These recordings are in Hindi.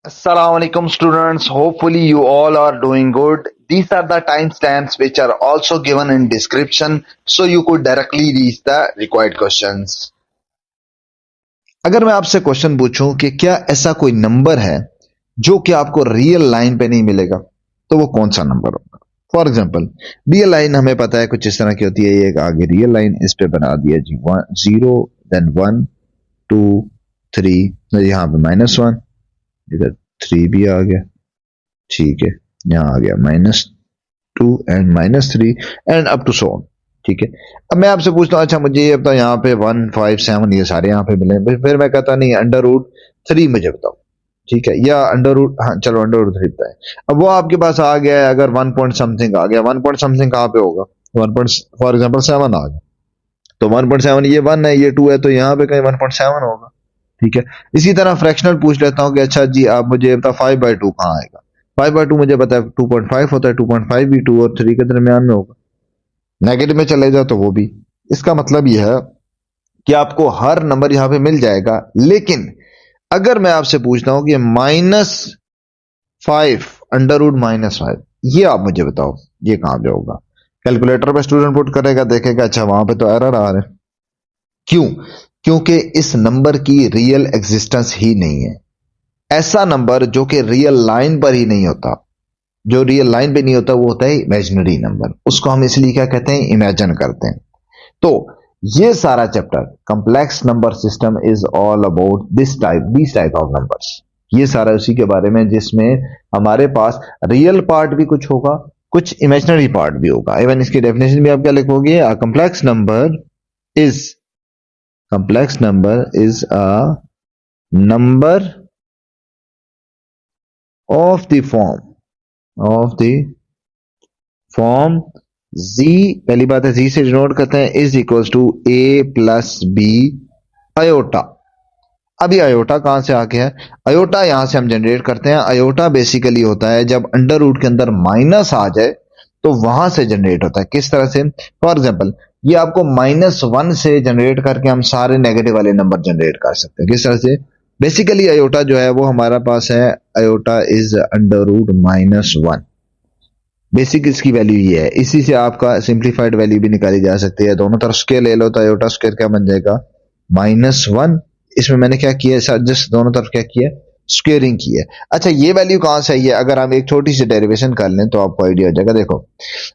Assalamualaikum students. Hopefully you all are doing good. These are the timestamps which are also given in description so you could directly reach the required questions. अगर मैं आपसे क्वेश्चन पूछूं कि क्या ऐसा कोई नंबर है जो कि आपको रियल लाइन पे नहीं मिलेगा तो वो कौन सा नंबर होगा। फॉर एग्जाम्पल रियल लाइन हमें पता है कुछ इस तरह की होती है। ये आगे रियल लाइन इस पे बना दिया जी 0 देन 1 2 3 यहाँ पे -1 इधर 3 भी आ गया। ठीक है यहाँ आ गया -2 and -3 and up to so on. ठीक है अब मैं आपसे पूछता हूँ अच्छा मुझे ये बताओ यहाँ पे 1 5 7 ये सारे यहाँ पे मिले फिर मैं कहता नहीं √3 मुझे बताओ। ठीक है या हाँ चलो √3 बताए। अब वो आपके पास आ गया है अगर 1 पॉइंट समथिंग आ गया 1 पॉइंट समथिंग कहाँ पे होगा 1 पॉइंट फॉर एग्जाम्पल 7 आ गया तो 1.7 ये 1 है ये 2 है तो यहाँ पे कहीं 1.7 होगा। ठीक है इसी तरह फ्रैक्शनल पूछ लेता हूँ कि अच्छा जी आप मुझे बता 5/2 कहाँ आएगा 5/2 मुझे पता है 2.5 होता है 2.5 भी 2 और 3 के दरमियान में होगा। नेगेटिव में चले जाओ तो वो भी। इसका मतलब यह है कि आपको हर नंबर यहाँ पे मिल जाएगा लेकिन अगर मैं आपसे पूछता हूँ कि -5 ये आप मुझे बताओ ये कहाँ पे होगा। कैलकुलेटर पे स्टूडेंट पुट करेगा देखेगा अच्छा वहां पे तो एरर आ रहा है। क्यों? क्योंकि इस नंबर की रियल एग्जिस्टेंस ही नहीं है। ऐसा नंबर जो कि रियल लाइन पर ही नहीं होता जो रियल लाइन पे नहीं होता वो होता है इमेजिनरी नंबर। उसको हम इसलिए क्या कहते हैं इमेजिन करते हैं। तो ये सारा chapter complex number system is all about this type of numbers. ये सारा उसी के बारे में जिसमें हमारे पास रियल पार्ट भी कुछ होगा कुछ इमेजिनरी पार्ट भी होगा। इवन इसकी डेफिनेशन भी आप क्या लिखोगे is complex number is a number of the form z। पहली बात है z से डिनोट करते हैं is equals to a plus B iota. अभी अयोटा कहां से आ गया है अयोटा यहां से हम जनरेट करते हैं। अयोटा बेसिकली होता है जब अंडर रूट के अंदर माइनस आ जाए तो वहां से जनरेट होता है। किस तरह से फॉर एग्जाम्पल ये आपको -1 से जनरेट करके हम सारे नेगेटिव वाले नंबर जनरेट कर सकते हैं। किस तरह से बेसिकली अयोटा जो है वो हमारा पास है अयोटा इज √-1। बेसिक इसकी वैल्यू ये है। इसी से आपका सिंप्लीफाइड वैल्यू भी निकाली जा सकती है। दोनों तरफ स्क्वायर ले लो तो अयोटा स्क्वायर क्या बन जाएगा -1। इसमें मैंने क्या किया है जस्ट दोनों तरफ क्या किया स्क्वेयरिंग की है। अच्छा ये वैल्यू कहां से आई है अगर हम एक छोटी सी डेरिवेशन कर लें तो आपको आइडिया हो जाएगा। देखो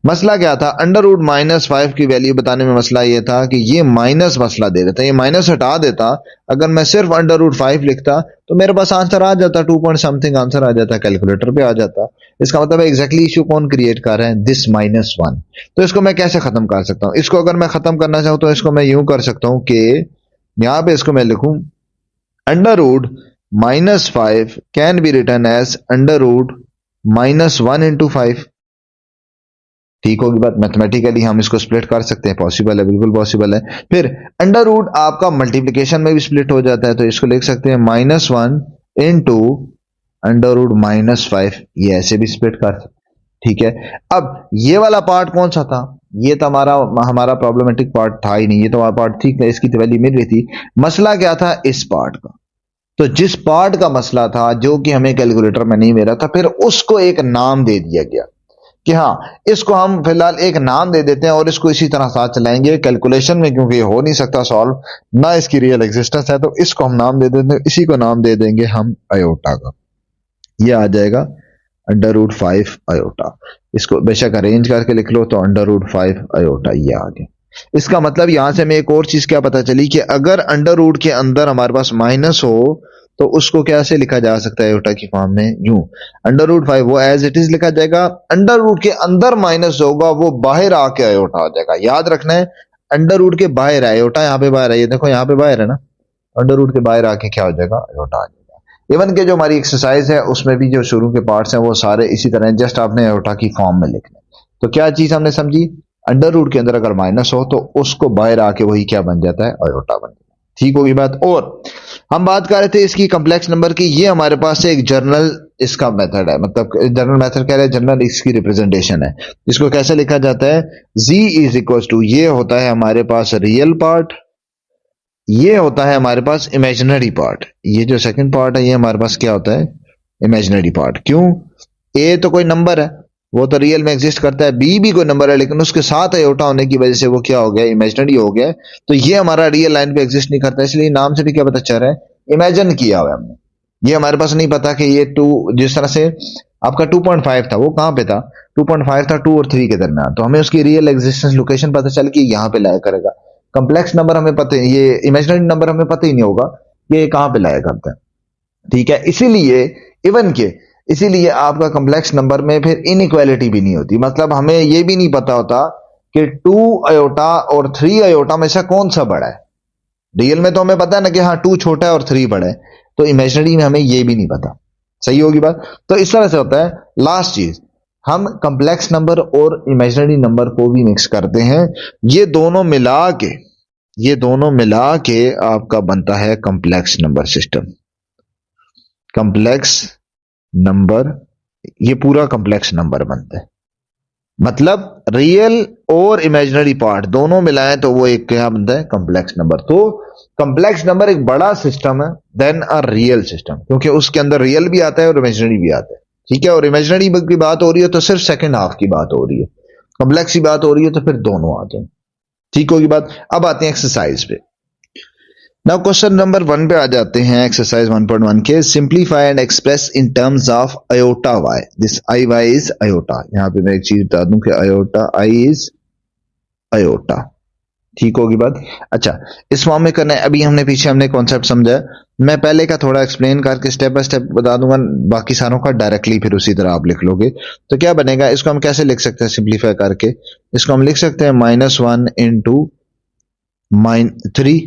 मसला क्या था √-5 की वैल्यू बताने में मसला ये था कि ये माइनस मसला दे देता ये माइनस हटा देता। अगर मैं सिर्फ √5 लिखता तो मेरे पास आंसर आ जाता 2 पॉइंट समथिंग आंसर आ जाता कैलकुलेटर पे आ जाता। इसका मतलब है एग्जैक्टली इश्यू कौन क्रिएट कर रहे हैं दिस -1। तो इसको मैं कैसे खत्म कर सकता हूं इसको अगर मैं खत्म करना चाहूं तो इसको मैं यूं कर सकता हूं कि यहां पे इसको मैं लिखूं √-5 can be return as √-1 into 5। ठीक होगी बात। मैथमेटिकली हम इसको स्प्लिट कर सकते हैं पॉसिबल है बिल्कुल पॉसिबल है। फिर अंडर रूट आपका मल्टीप्लिकेशन में भी स्प्लिट हो जाता है तो इसको लिख सकते हैं -1 into √-5 ये ऐसे भी स्प्लिट कर सकते हैं। ठीक है अब ये वाला पार्ट कौन सा था ये तो हमारा प्रॉब्लमेटिक पार्ट था ही नहीं। ये तो हमारा पार्ट ठीक है इसकी तो वैल्यू मिल रही थी। मसला क्या था इस पार्ट का। तो जिस पार्ट का मसला था जो कि हमें कैलकुलेटर में नहीं मिला था फिर उसको एक नाम दे दिया गया कि हाँ इसको हम फिलहाल एक नाम दे देते हैं और इसको इसी तरह साथ चलाएंगे कैलकुलेशन में क्योंकि ये हो नहीं सकता सॉल्व ना इसकी रियल एग्जिस्टेंस है तो इसको हम नाम दे देते हैं। इसी को नाम दे देंगे हम अयोटा का। ये आ जाएगा √5 अयोटा। इसको बेशक अरेंज करके लिख लो तो √5 अयोटा ये आ गया। इसका मतलब यहां से हमें एक और चीज क्या पता चली कि अगर अंडर रूट के अंदर हमारे पास माइनस हो तो उसको कैसे लिखा जा सकता है अयोटा की फॉर्म में यूं √5 वो एज इट इज लिखा जाएगा। अंडर रूट के अंदर माइनस होगा वो बाहर आके अयोटा हो जाएगा। याद रखना है अंडर रूट के बाहर है अयोटा यहाँ पे बाहर है। ये देखो यहाँ पे बाहर है ना अंडर रूट के बाहर आके क्या हो जाएगा अयोटा आ जाएगा। इवन के जो हमारी एक्सरसाइज है उसमें भी जो शुरू के पार्ट्स हैं वो सारे इसी तरह जस्ट आपने अयोटा की फॉर्म में लिखना है। तो क्या चीज हमने समझी अंडर रूट के अंदर अगर माइनस हो तो उसको बाहर आके वही क्या बन जाता है अयोटा बन जाता है। ठीक होगी बात। और हम बात कर रहे थे इसकी कॉम्प्लेक्स नंबर की। ये हमारे पास एक जर्नल इसका मेथड है मतलब जर्नल मेथड कह रहे हैं जनरल इसकी रिप्रेजेंटेशन है। इसको कैसे लिखा जाता है z इज इक्वल टू ये होता है हमारे पास रियल पार्ट ये होता है हमारे पास इमेजिनरी पार्ट। ये जो सेकंड पार्ट है ये हमारे पास क्या होता है इमेजिनरी पार्ट। क्यों? ए तो कोई नंबर है, वो तो रियल में एग्जिस्ट करता है, बी भी कोई नंबर है, लेकिन उसके साथ आयोटा होने की वजह से वो क्या हो गया, इमेजिनरी हो गया। तो ये हमारा रियल लाइन पे एग्जिस्ट नहीं करता, इसलिए नाम से भी क्या पता चल रहा है, इमेजिन किया हुआ है हमने। ये हमारे पास नहीं पता कि ये 2, जिस तरह से आपका 2.5 था, वो कहां पे था, 2.5 था 2 और 3 के दरमियान, तो हमें उसकी रियल एग्जिस्टेंस लोकेशन पता चल कि यहां पे लाया करेगा। कॉम्प्लेक्स नंबर हमें पता, ये इमेजिनरी नंबर हमें पता ही नहीं होगा ये कहां पे लाया करता है। ठीक है, इसीलिए इवन के, इसीलिए आपका कॉम्प्लेक्स नंबर में फिर इनइक्वालिटी भी नहीं होती, मतलब हमें यह भी नहीं पता होता कि 2 आयोटा और 3 आयोटा में से कौन सा बड़ा है। रियल में तो हमें पता है ना कि हाँ 2 छोटा है और 3 बड़ा है, तो इमेजिनरी में हमें यह भी नहीं पता। सही होगी बात? तो इस तरह से होता है। लास्ट चीज, हम कॉम्प्लेक्स नंबर और इमेजिनरी नंबर को भी मिक्स करते हैं, ये दोनों मिला के, ये दोनों मिला के आपका बनता है complex number system. Complex number, ये पूरा कॉम्प्लेक्स नंबर बनता है, मतलब रियल और इमेजिनरी पार्ट दोनों मिलाएं तो वो एक क्या बनता है, कॉम्प्लेक्स नंबर। तो कॉम्प्लेक्स नंबर एक बड़ा सिस्टम है देन अ रियल सिस्टम, क्योंकि उसके अंदर रियल भी आता है और इमेजिनरी भी आता है। ठीक है, और इमेजिनरी की बात हो रही है तो सिर्फ सेकंड हाफ की बात हो रही है, कॉम्प्लेक्स की बात हो रही है तो फिर दोनों आते हैं। ठीक होगी बात? अब आते हैं एक्सरसाइज पे। नाउ क्वेश्चन नंबर 1 पे आ जाते हैं, एक्सरसाइज 1.1 के। Simplify and express in terms of iota Y, this I Y is iota. यहां पे मैं एक चीज बता दूं कि आयोटा आई इज आयोटा। ठीक होगी बात? अच्छा, इस फॉर्म में करना है। अभी हमने पीछे हमने कॉन्सेप्ट समझा, मैं पहले का थोड़ा एक्सप्लेन करके स्टेप बाय स्टेप बता दूंगा, बाकी सारों का डायरेक्टली फिर उसी तरह आप लिख लोगे। तो क्या बनेगा, इसको हम कैसे लिख सकते हैं सिंप्लीफाई करके, इसको हम लिख सकते हैं -1 इंटू -3,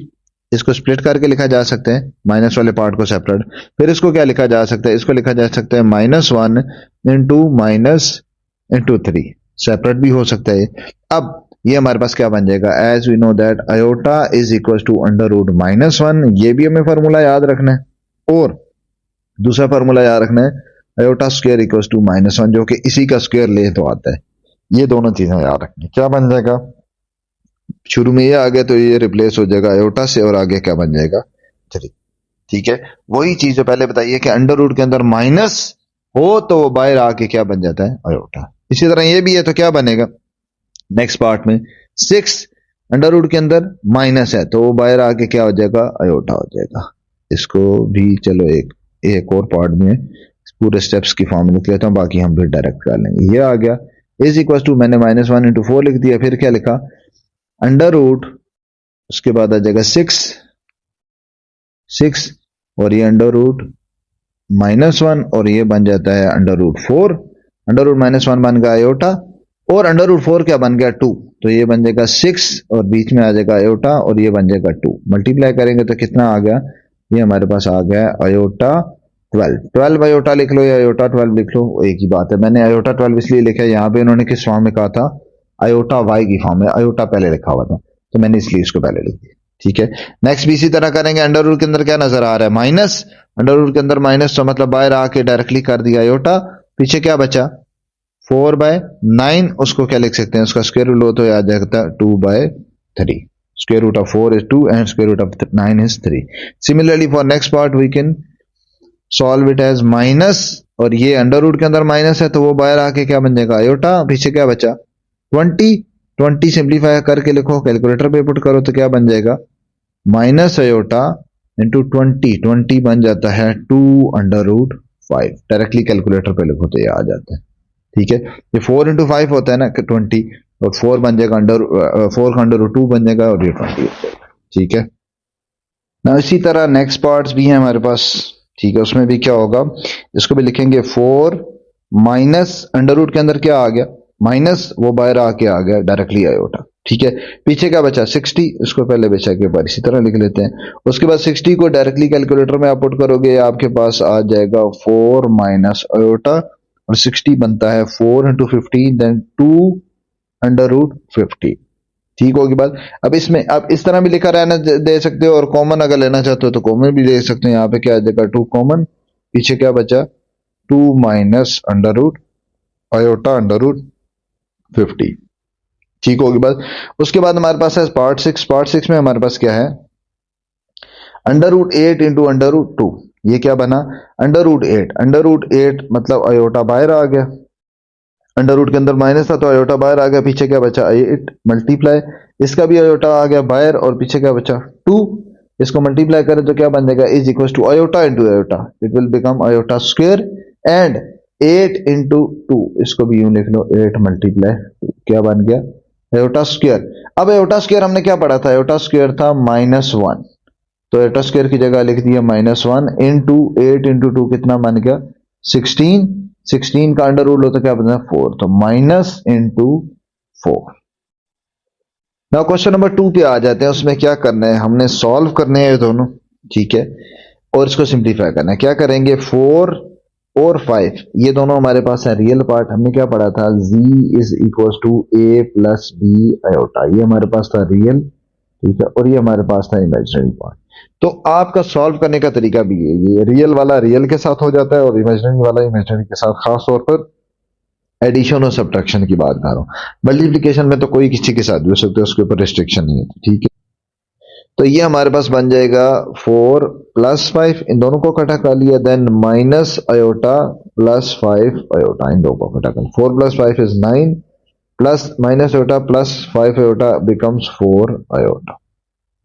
इसको स्प्लिट करके लिखा जा सकता है, माइनस वाले पार्ट को सेपरेट। फिर इसको क्या लिखा जा सकता है, इसको लिखा जा सकता है -1 इंटू -3, सेपरेट भी हो सकता है। अब ये हमारे पास क्या बन जाएगा, as we know that iota is equal to √-1, ये भी हमें फॉर्मूला याद रखना है, और दूसरा फॉर्मूला याद रखना है आयोटा स्क्वायर इक्वल टू -1, जो कि इसी का स्क्वायर ले तो आता है। ये दोनों चीजें याद रखनी। क्या बन जाएगा, शुरू में ये आ गया तो ये रिप्लेस हो जाएगा आयोटा से, और आगे क्या बन जाएगा 3। ठीक है, वही चीज जो पहले बताइए कि अंडर रूट के अंदर माइनस हो तो वो बाहर आके क्या बन जाता है, आयोटा। इसी तरह ये भी है तो क्या बनेगा नेक्स्ट पार्ट में, 6 अंडर रूट के अंदर माइनस है तो वो बाहर आके क्या हो जाएगा, आयोटा हो जाएगा। इसको भी चलो एक और पार्ट में पूरे स्टेप्स की फॉर्म लिख लेता हूं, बाकी हम फिर डायरेक्ट कर लेंगे। ये आ गया इज इक्वल टू, मैंने -1 इंटू 4 लिख दिया, फिर क्या लिखा अंडर रूट, उसके बाद आ जाएगा 6 और ये अंडर रूट -1 और ये बन जाता है अंडर रूट 4, अंडर रूट -1 बन गया आयोटा, और अंडर रूट 4 क्या बन गया 2, तो ये बन जाएगा 6 और बीच में आ जाएगा आयोटा और ये बन जाएगा 2। मल्टीप्लाई करेंगे तो कितना आ गया, ये हमारे पास आ गया आयोटा 12 आयोटा लिख लो या आयोटा 12 लिख लो, एक ही बात है। मैंने आयोटा 12 इसलिए लिखा है, यहाँ पे उन्होंने किस फॉर्म में कहा था, आयोटा वाई की फॉर्म में, आयोटा पहले लिखा हुआ था तो मैंने इसलिए इसको पहले लिख दिया। ठीक है, नेक्स्ट भी इसी तरह करेंगे। अंडर रूट के अंदर क्या नजर आ रहा है, माइनस, अंडर रूट के अंदर माइनस तो मतलब बाहर आके डायरेक्टली कर दिया आयोटा, पीछे क्या बचा 4/9, उसको क्या लिख सकते हैं, उसका स्क्वायर रूट लो तो आ जाता है 2/3, square root of 4 is 2 and square root of 9 is 3. Similarly for next part we can solve it as minus, और ये अंडर रूट के अंदर माइनस है तो वो बाहर आके क्या बन जाएगा आयोटा, पीछे क्या बचा 20 सिंप्लीफाई करके लिखो, कैलकुलेटर पे पुट करो तो क्या बन जाएगा माइनस आयोटा इंटू 20 बन जाता है 2√5, डायरेक्टली कैलकुलेटर पे लिखो तो ये आ जाता है। ठीक है, ये 4 इंटू 5 होता है ना 20, और 4 बन जाएगा फोर का अंडर रूट 2 बन जाएगा और ये 20 हो जाएगा। ठीक है ना, इसी तरह नेक्स्ट पार्ट्स भी हैं हमारे पास। ठीक है, उसमें भी क्या होगा, इसको भी लिखेंगे 4 माइनस अंडर रूट के अंदर क्या आ गया माइनस, वो बाहर आके आ गया डायरेक्टली आयोटा। ठीक है, पीछे क्या बचा 60, इसको पहले बचा के बार इसी तरह लिख लेते हैं। उसके बाद 60 को डायरेक्टली कैलकुलेटर में आप पुट करोगे, आपके पास आ जाएगा 4 माइनस आयोटा, और 60 बनता है 4 इंटू 50 देन 2√50। ठीक होगी बात। अब इसमें आप इस तरह भी लिखा रहना दे सकते हो, और कॉमन अगर लेना चाहते हो तो कॉमन भी दे सकते हो। यहाँ पे क्या आ जाएगा 2 कॉमन, पीछे क्या बचा 2 minus under root iota under root 50। ठीक होगी बात। उसके बाद हमारे पास है पार्ट 6। पार्ट 6 में हमारे पास क्या है under root 8 into under root 2, ये क्या बना, √8। √8 मतलब आयोटा बाहर आ गया, अंडर रूट के अंदर माइनस था तो आयोटा बाहर आ गया, पीछे क्या बचा 8 मल्टीप्लाई, इसका भी आयोटा आ गया बाहर और पीछे क्या बचा 2, इसको मल्टीप्लाई करें तो क्या बन जाएगा, is equal to iota into iota, it will become iota square and 8 into 2, इसको भी यूं लिख लो 8 मल्टीप्लाई 2, क्या बन गया आयोटा स्क्वायर। अब आयोटा स्क्वायर हमने क्या पढ़ा था, आयोटा स्क्वायर था -1, तो आयोटा स्क्वायर की जगह लिख दिया -1 इंटू 8 इंटू 2 कितना बन गया 16, 16 का अंडर रूट होता क्या बना 4, तो minus into 4। Now question number 2 पे आ जाते हैं, उसमें क्या करना है, हमने सॉल्व करने हैं ये दोनों, ठीक है, और इसको सिंप्लीफाई करना है। क्या करेंगे, 4 और 5 ये दोनों हमारे पास है रियल पार्ट, हमने क्या पढ़ा था, z is equal to a plus B iota, ये हमारे पास था रियल, ठीक है, और ये हमारे पास था इमेजिनरी पार्ट। तो आपका सॉल्व करने का तरीका भी है, ये रियल वाला रियल के साथ हो जाता है और इमेजिनरी वाला इमेजिनरी के साथ, खास तौर पर एडिशन और सब्ट्रैक्शन की बात कर रहा हूं, मल्टीप्लिकेशन में तो कोई किसी के साथ भी हो सकता है, उसके ऊपर रिस्ट्रिक्शन नहीं है, ठीक है। तो ये हमारे पास बन जाएगा 4 प्लस 5, इन दोनों को इकट्ठा कर लिया, then minus iota plus 5 iota, इन दोनों को इकट्ठा कर, 4 plus 5 is 9 plus minus iota plus 5 iota becomes 4 iota,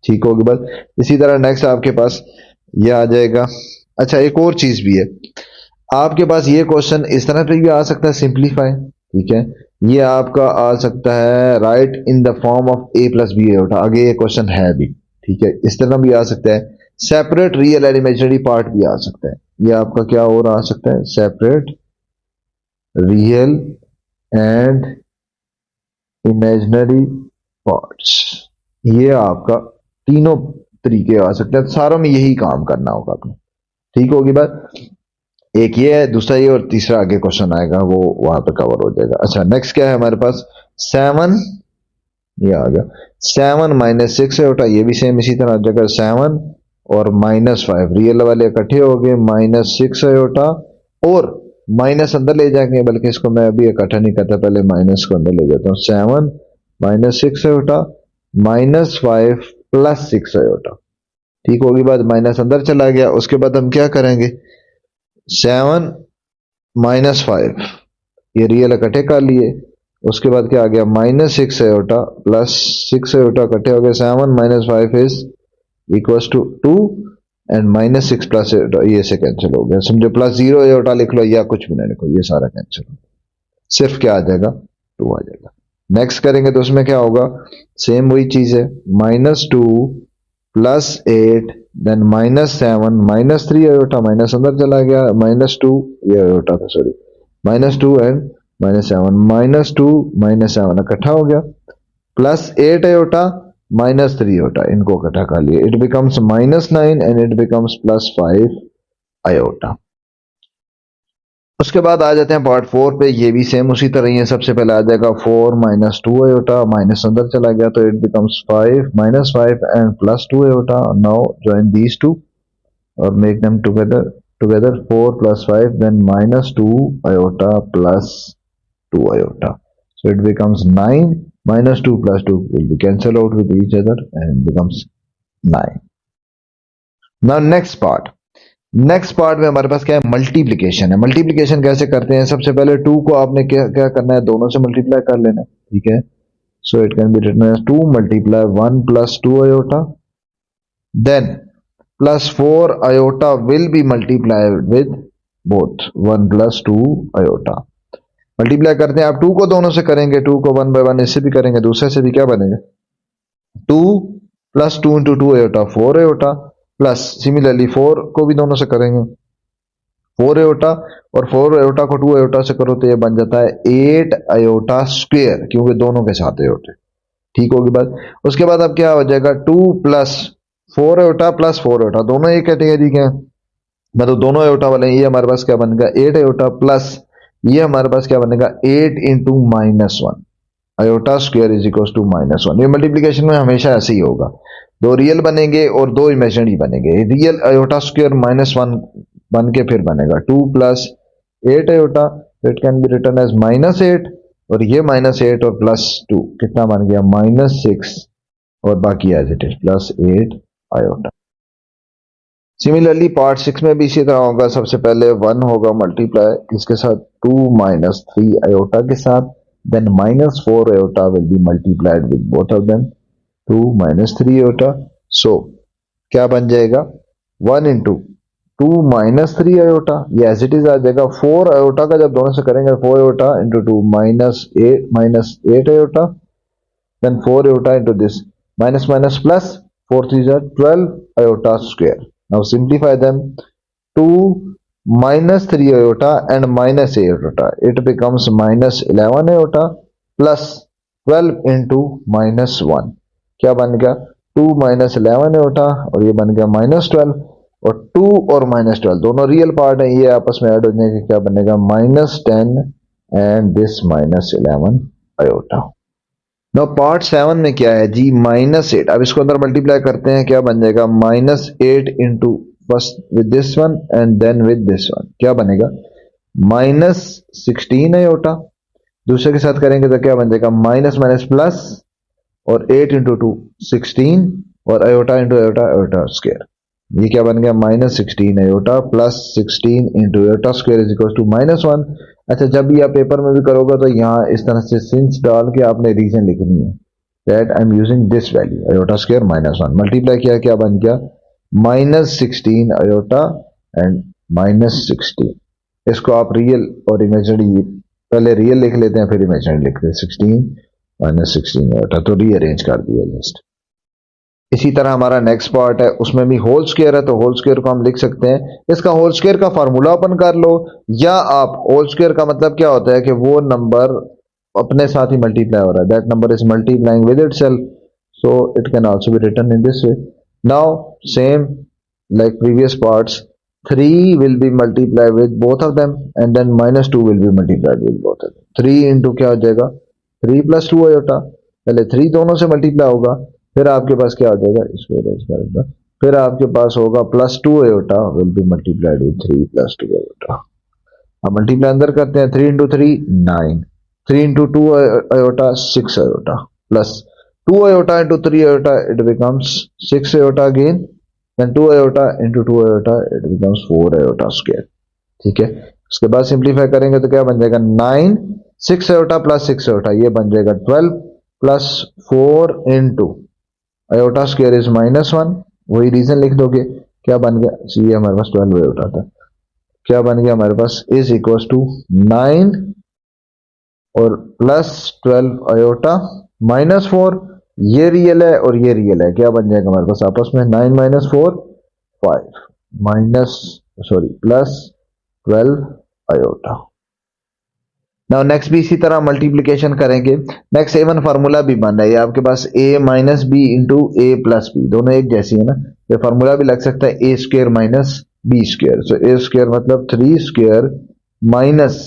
ठीक होगी बात। इसी तरह नेक्स्ट आपके पास ये आ जाएगा। अच्छा एक और चीज भी है, आपके पास ये क्वेश्चन इस तरह पे भी आ सकता है सिंप्लीफाई, ठीक है, ये आपका आ सकता है right in the form of a plus B iota, आगे ये क्वेश्चन है भी, ठीक है, इस तरह भी आ सकता है, separate real and imaginary part भी आ सकता है, ये आपका क्या और आ सकता है, separate real and imaginary parts, ये आपका तीनों तरीके आ सकते हैं, सारों में यही काम करना होगा आपने, ठीक होगी बात। एक ये है, दूसरा ये, और तीसरा आगे क्वेश्चन आएगा वो वहां पे कवर हो जाएगा। अच्छा नेक्स्ट क्या है हमारे पास, 7, ये आ गया 7 माइनस 6 आयोटा, ये भी सेम इसी तरह आ जाएगा 7 और -5, रियल वाले इकट्ठे हो गए -6 आयोटा, और माइनस अंदर ले जाएंगे, बल्कि इसको मैं अभी इकट्ठा नहीं करता, पहले माइनस को अंदर ले जाता हूँ, 7 -6 आयोटा -5 प्लस 6 आयोटा, ठीक होगी बात, माइनस अंदर चला गया। उसके बाद हम क्या करेंगे, 7 -5 ये रियल इकट्ठे कर लिए, उसके बाद क्या आ गया -6 आयोटा प्लस 6 आयोटा इकट्ठे हो गए, 7 -5 is equal to 2 and -6 plus ये से कैंसिल हो गया, समझो प्लस 0 आयोटा लिख लो या कुछ भी ना लिखो, ये सारा कैंसिल हो, सिर्फ क्या आ जाएगा 2 आ जाएगा। नेक्स्ट करेंगे तो उसमें क्या होगा, सेम वही चीज है, -2 प्लस 8 देन -7 -3 आयोटा, माइनस अंदर चला गया, -2 ये आयोटा था सॉरी, -2 एंड -7 -2 -7 इकट्ठा हो गया, प्लस 8 आयोटा -3 आयोटा, इनको इकट्ठा कर लिया, it becomes -9 and it becomes +5 iota. उसके बाद आ जाते हैं पार्ट 4 पे, ये भी सेम उसी तरह ही है, सबसे पहले आ जाएगा 4 -2 आयोटा, माइनस अंदर चला गया तो it becomes 5 -5 and +2 iota, now join these two और make them together 4 + 5 then -2 iota +2 iota, so it becomes 9 -2 + 2 will be cancel out with each other and becomes 9. Now next part में हमारे पास क्या है, मल्टीप्लिकेशन है। मल्टीप्लिकेशन कैसे करते हैं, सबसे पहले 2 को आपने क्या क्या करना है, दोनों से मल्टीप्लाई कर लेना है, ठीक है, so it can be written as 2 × 1 + 2 iota, then +4 iota will be multiplied with both 1 + 2 iota. Multiply करते हैं, आप 2 को दोनों से करेंगे, 2 को 1 / 1 इससे भी करेंगे, दूसरे से भी क्या बनेगा 2 + 2 × 2 आयोटा 4 आयोटा, प्लस सिमिलरली 4 को भी दोनों से करेंगे 4 आयोटा, और 4 आयोटा को 2 आयोटा से करो तो ये बन जाता है 8 आयोटा स्क्वायर, क्योंकि दोनों के साथ आयोटे, ठीक होगी बात। उसके बाद अब क्या हो जाएगा 2 + 4 आयोटा + 4 आयोटा, दोनों एक कैटेगरी के हैं, मतलब दोनों आयोटा वाले हैं, ये हमारे पास क्या बनेगा 8 आयोटा प्लस ये हमारे पास क्या बनेगा 8 × -1 iota square is equal to -1। ये मल्टीप्लिकेशन में हमेशा ऐसे ही होगा, दो रियल बनेंगे और दो इमेजिनरी बनेंगे, रियल आयोटा स्क्वायर -1 बन के फिर बनेगा 2 + 8 iota, it can be written as -8, और ये -8 और +2 कितना बन गया -6, और बाकी as it is +8 iota. Similarly part 6 में भी इसी तरह होगा। सबसे पहले 1 होगा मल्टीप्लाई इसके साथ 2 माइनस 3 आयोटा के साथ, then minus 4 iota will be multiplied with both of them, 2 minus 3 iota. So क्या बन जाएगा 1 इंटू 2 माइनस 3 आयोटा, ये एज इट इज आ जाएगा। 4 आयोटा का जब दोनों से करेंगे 4 iota into 2 minus 8 iota, then 4 iota into this, minus minus plus, 4 3s are 12 iota square. Now simplify them, 2 minus 3 iota and minus iota, it becomes minus 11 iota plus 12 into minus 1, क्या बन गया 2 minus 11 iota और ये बन गया minus 12, और 2 और minus 12 दोनों रियल पार्ट है, ये आपस में ऐड हो जाएंगे, क्या बनेगा minus 10 and this minus 11 iota। Now part 7 में क्या है जी -8, अब इसको अंदर मल्टीप्लाई करते हैं, क्या बन जाएगा -8 into first with this one and then with this one, क्या बनेगा -16 आयोटा, दूसरे के साथ करेंगे तो क्या बन जाएगा माइनस माइनस प्लस, और 8 इंटू 2 16 और iota into iota iota square, ये क्या बन गया -16 iota plus 16 into iota square is equal to -1। अच्छा, जब भी आप पेपर में भी करोगे तो यहाँ इस तरह से सिंस डाल के आपने रीजन लिखनी है, that I am using this value iota square -1, multiply किया, क्या बन गया -16 आयोटा एंड -16। इसको आप रियल और इमेजिनरी, पहले रियल लिख लेते हैं फिर इमेजिनरी लिखते हैं, 16 -16 आयोटा, तो रीअरेंज कर दिया जस्ट। इसी तरह हमारा नेक्स्ट पार्ट है, उसमें भी होल स्क्वायर है, तो होल स्क्वायर को हम लिख सकते हैं, इसका होल स्क्वायर का फार्मूला ओपन कर लो, या आप होल स्क्वायर का मतलब क्या होता है कि वो नंबर अपने साथ ही मल्टीप्लाई हो रहा है, that number is multiplying with itself, so it can also be written in this way. Now same like previous parts, 3 will be multiplied with both of them and then -2 will be multiplied with both of them, 3 into क्या हो जाएगा 3 प्लस 2 आयोटा, पहले 3 दोनों से मल्टीप्लाई होगा, फिर आपके पास क्या हो जाएगा, इसको इरेज कर देना, फिर आपके पास होगा +2 iota will be multiplied with 3 + 2 iota. अब मल्टीप्लाई अंदर करते हैं, 3 into 3 9, 3 into 2 iota 6 iota plus 2 iota into 3 iota it becomes 6 iota again, then 2 iota into 2 iota it becomes 4 iota square, ठीक है। उसके बाद सिंप्लीफाई करेंगे तो क्या बन जाएगा 9, 6 iota प्लस 6 iota ये बन जाएगा 12 plus 4 into iota square is -1, वही रीजन लिख दोगे, क्या बन गया, ये हमारे पास 12 आयोटा था, क्या बन गया हमारे पास इज इक्वल टू 9 और प्लस 12 आयोटा -4, ये रियल है और ये रियल है, क्या बन जाएगा हमारे पास आपस में 9 - 4 5 प्लस 12 आयोटा। नाउ नेक्स्ट भी इसी तरह मल्टीप्लिकेशन करेंगे, नेक्स्ट एवन फार्मूला भी बन रहा है, आपके पास a minus B into A plus B, दोनों एक जैसी है ना, ये फार्मूला भी लग सकता है a square minus B square, so a square मतलब 3 स्क्वायर माइनस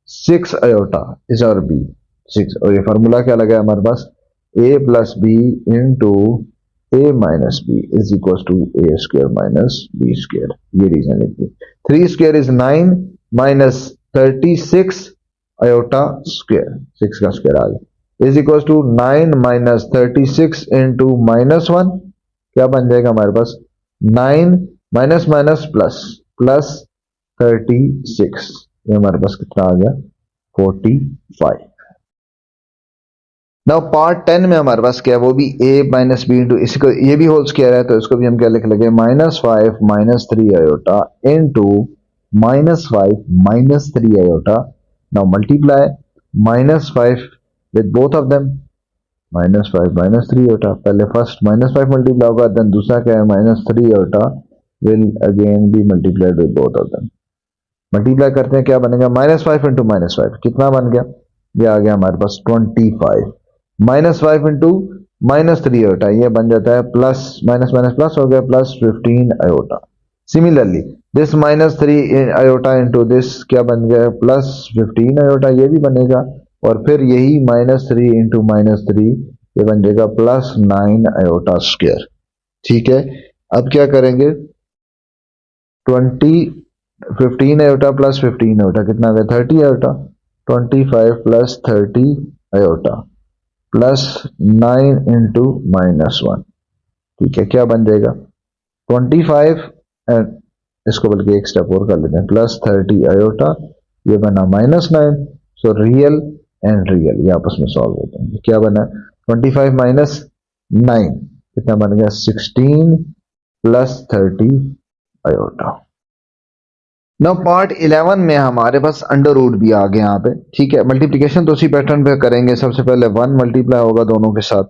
6 आयोटा इज और b 6, और ये फार्मूला क्या लगा है हमारे पास a plus B into a minus B is equal to a square minus B square, ये रीजन लिखिए, 3 square is 9 minus 36 iota square, 6 का स्क्वायर आ गया is equal to 9 minus 36 into -1, क्या बन जाएगा हमारे पास 9 माइनस माइनस प्लस प्लस 36, ये हमारे पास कितना आ गया 45। नाउ पार्ट 10 में हमारे पास क्या है, वो भी a माइनस बी इंटू, इसको ये भी होल स्क्वायर है तो इसको भी हम क्या लिख लेंगे -5 minus 3 iota into -5 minus 3 iota. Now multiply -5 with both of them, -5 minus 3 iota, पहले फर्स्ट -5 मल्टीप्लाई होगा, देन दूसरा क्या है -3 iota will again be multiplied with both of them, multiply करते हैं, क्या बनेगा -5 इंटू -5 कितना बन गया, ये आ गया हमारे पास 25, -5 इंटू -3 आयोटा ये बन जाता है प्लस माइनस माइनस प्लस हो गया plus 15 iota. Similarly this -3 iota into this क्या बन गया प्लस 15 आयोटा, ये भी बनेगा, और फिर यही -3 इंटू -3 ये बन जाएगा +9 आयोटा स्क्वायर, ठीक है। अब क्या करेंगे 15 आयोटा प्लस 15 आयोटा कितना आ गया 30 iota, 25 plus 30 iota plus 9 into -1, ठीक है, क्या बन जाएगा 25 एंड इसको बल्कि एक स्टेप और कर लेते हैं, प्लस 30 आयोटा, ये बना -9। सो रियल एंड रियल ये आपस में सॉल्व होते हैं। क्या बना 25 माइनस 9 कितना बन गया 16 प्लस 30 आयोटा। नाउ पार्ट 11 में हमारे पास अंडर रूट भी आ गया यहाँ पे। ठीक है, मल्टीप्लिकेशन तो उसी पैटर्न पे करेंगे। सबसे पहले 1 मल्टीप्लाई होगा दोनों के साथ,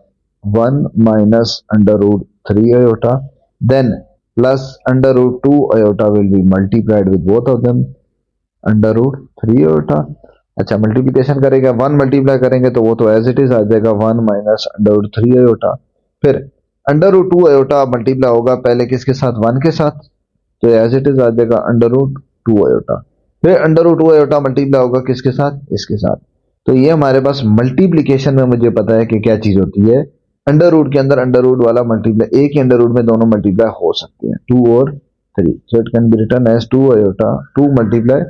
1 minus under root 3 iota, then plus under root 2 iota will be multiplied with both of them under root 3 iota. अच्छा, मल्टीप्लिकेशन करेंगे 1 मल्टीप्लाई करेंगे तो वो तो एज इट इज आ जाएगा 1 माइनस अंडर रूट 3 आयोटा। फिर अंडर रूट 2 आयोटा मल्टीप्लाई होगा पहले किसके साथ, 1 के साथ, तो एज इट इज आ जाएगा अंडर रूट 2 आयोटा। फिर अंडर रूट 2 आयोटा मल्टीप्लाई होगा किसके साथ, इसके साथ। तो ये हमारे पास मल्टीप्लिकेशन में मुझे पता है कि क्या चीज होती है, अंडर रूट के अंदर अंडर रूट वाला मल्टीप्लाई, एक ही अंडर रूट में दोनों मल्टीप्लाई हो सकते हैं, 2 और 3। So it can be written as 2 iota 2 multiply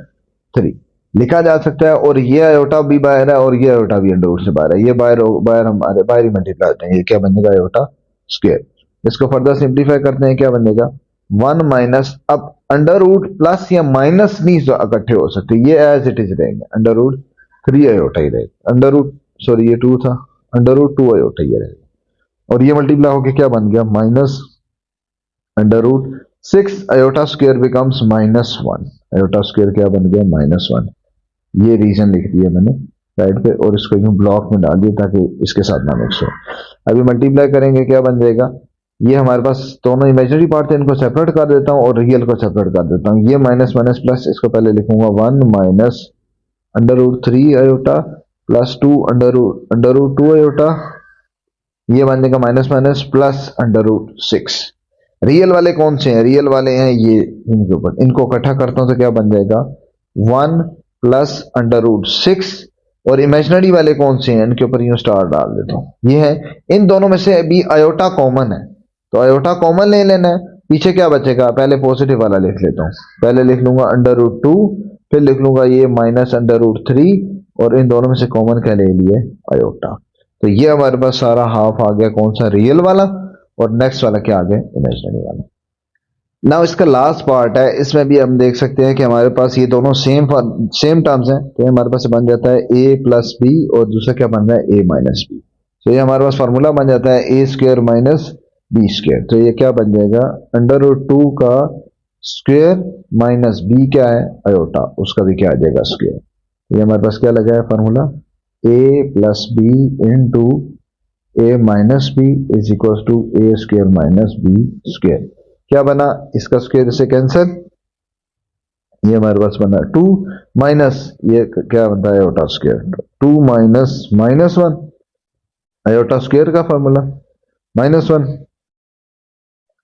3 लिखा जा सकता है। और ये आयोटा भी बाहर है और ये आयोटा भी अंडर रूट से बाहर है, ये बाहर बाहर हमारे बाहर ही मल्टीप्लाई होते हैं। ये क्या बनेगा, आयोटा स्क्वायर। इसको फर्दर सिंप्लीफाई करते हैं, क्या बनेगा 1 माइनस, अब अंडर रूट प्लस या माइनस नहीं इकट्ठे हो सकते, ये एज इट इज रहेंगे, अंडर रूट 3 आयोटा ही रहेगा, अंडर रूट सॉरी ये 2 था, अंडर रूट 2 आयोटा ये रहेगा। और ये मल्टीप्लाई होके क्या बन गया minus under root 6 iota square becomes -1, iota square क्या बन गया -1। ये रीजन लिख दिया मैंने साइड पे और इसको यूं ब्लॉक में डाल दिया ताकि इसके साथ ना मिक्स हो। अभी मल्टीप्लाई करेंगे क्या बन जाएगा, ये हमारे पास दोनों इमेजिनरी पार्ट थे, इनको सेपरेट कर देता हूँ और रियल को सेपरेट कर देता हूँ। ये माइनस माइनस प्लस, इसको पहले लिखूंगा 1 minus under root 3 iota plus 2 under root 2 iota, ये बन जाएगा minus minus plus under root 6। Real वाले कौन से हैं, रियल वाले हैं ये इनके ऊपर, इनको इकट्ठा करता हूं तो क्या बन जाएगा 1 प्लस अंडर रूट 6। और इमेजिनरी वाले कौन से हैं, इनके ऊपर यूं स्टार डाल देता हूं, ये है। इन दोनों में से अभी आयोटा कॉमन है तो आयोटा कॉमन ले लेना है, पीछे क्या बचेगा, पहले पॉजिटिव वाला लिख लेता हूं, पहले लिख लूंगा अंडर रूट 2, फिर लिख लूंगा ये माइनस अंडर रूट 3 और इन दोनों में से कॉमन क्या ले लिए आयोटा। तो ये हमारे पास सारा हाफ आ गया कौन सा, रियल वाला, और नेक्स्ट वाला क्या आ गया, इमेजिनरी वाला। नाउ इसका लास्ट पार्ट है, इसमें भी हम देख सकते हैं कि हमारे पास ये दोनों सेम टर्म्स हैं, तो हमारे पास बन जाता है a प्लस बी और दूसरा क्या बन रहा है a माइनस बी। तो ये हमारे पास फार्मूला बन जाता है a square minus B square. तो ये क्या बन जाएगा अंडर रूट 2 का स्क्वायर माइनस बी क्या है आयोटा, उसका भी क्या आ जाएगा स्क्वायर। ये हमारे पास क्या लगा है formula, a plus B into a minus B is equal to a square minus B square. क्या बना, इसका स्क्वायर से कैंसिल, ये हमारे पास बना 2 माइनस ये क्या बनता है iota square, 2 minus -1 iota square का formula -1,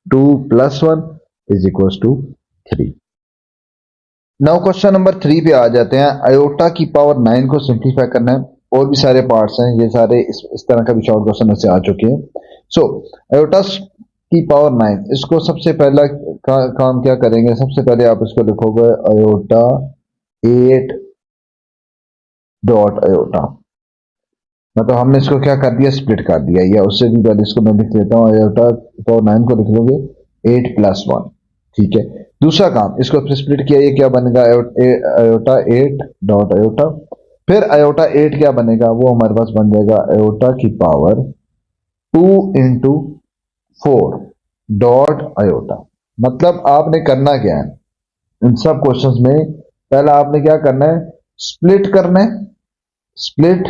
2 plus 1 is equal to 3। Now question number 3 पे आ जाते हैं। आयोटा की पावर 9 को सिंप्लीफाई करना है, और भी सारे पार्ट्स हैं, ये सारे इस तरह का भी शॉर्ट क्वेश्चन से आ चुके हैं। सो आयोटा की पावर 9, इसको सबसे पहला काम क्या करेंगे, सबसे पहले आप इसको लिखोगे आयोटा 8 डॉट आयोटा, मतलब हमने इसको क्या कर दिया स्प्लिट कर दिया, या उससे भी पहले इसको मैं लिख लेता हूँ आयोटा पावर 9 को लिख लोगे 8 प्लस 1। ठीक है, दूसरा काम इसको स्प्लिट किया, ये क्या बनेगा आयोटा 8 डॉट आयोटा, फिर आयोटा 8 क्या बनेगा, वो हमारे पास बन जाएगा आयोटा की पावर 2 इंटू 4 डॉट आयोटा। मतलब आपने करना क्या है इन सब क्वेश्चंस में, पहला आपने क्या करना है स्प्लिट करना है, split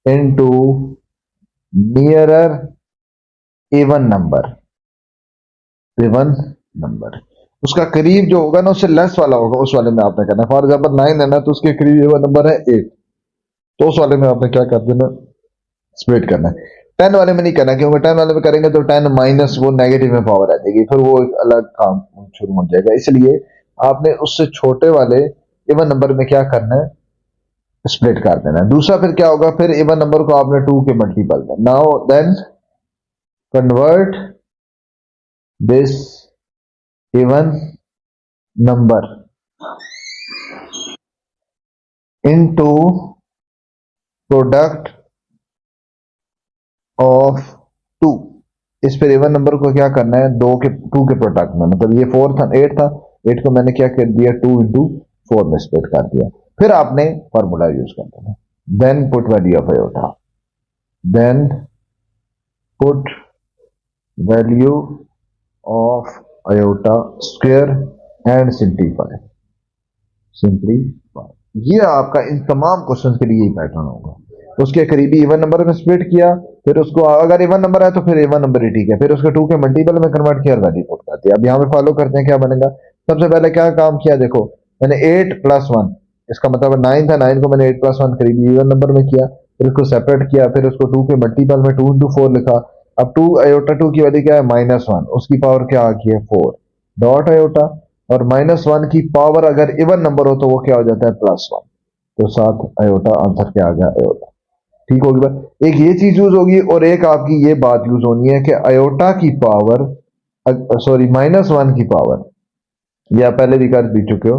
into nearer even number, even number उसका करीब जो होगा ना उससे लेस वाला होगा, उस वाले में आपने करना है। फॉर एग्जाम्पल 9 है ना, तो उसके करीब इवन नंबर है 8, तो उस वाले में आपने क्या कर देना स्प्लिट करना है। 10 वाले में नहीं करना, क्योंकि 10 वाले में करेंगे तो 10 माइनस वो नेगेटिव में पावर आ जाएगी, फिर वो एक अलग काम शुरू हो जाएगा। इसलिए आपने उससे छोटे वाले इवन नंबर में क्या करना है स्प्लिट कर देना है। दूसरा फिर क्या होगा, फिर इवन नंबर को आपने 2 के मल्टीपल में, now then convert this even number into product of 2। इस पर इवन नंबर को क्या करना है, टू के प्रोडक्ट में, मतलब ये 8 था, 8 को मैंने क्या कर दिया 2 इंटू 4 में स्प्लिट कर दिया। फिर आपने फॉर्मूला यूज कर देना, then put value of iota, then put value of iota square and simplify. ये आपका इन तमाम क्वेश्चंस के लिए यही पैटर्न होगा। उसके करीबी इवन नंबर में स्प्लिट किया, फिर उसको अगर इवन नंबर है तो फिर इवन नंबर ही ठीक है, फिर उसको 2 के मल्टीपल में कन्वर्ट किया और वैल्यू पुट कर दिया। अब यहाँ पे फॉलो करते हैं क्या बनेगा। सबसे पहले क्या काम किया, देखो मैंने 8 प्लस 1, इसका मतलब 9 था, 9 को मैंने 8 प्लस 1 करीबी इवन नंबर में किया, फिर उसको सेपरेट किया, फिर उसको 2 के मल्टीपल में 2 इंटू 4 लिखा। अब 2 आयोटा 2 की वैल्यू क्या है -1, उसकी पावर क्या आ गई है 4 डॉट आयोटा, और -1 की पावर अगर इवन नंबर हो तो वो क्या हो जाता है +1, तो 7 आयोटा, आंसर क्या आ गया आयोटा। ठीक होगी बात, एक ये चीज यूज होगी और एक आपकी ये बात यूज होनी है कि आयोटा की पावर, सॉरी -1 की पावर, या पहले भी कर भी चुके हो,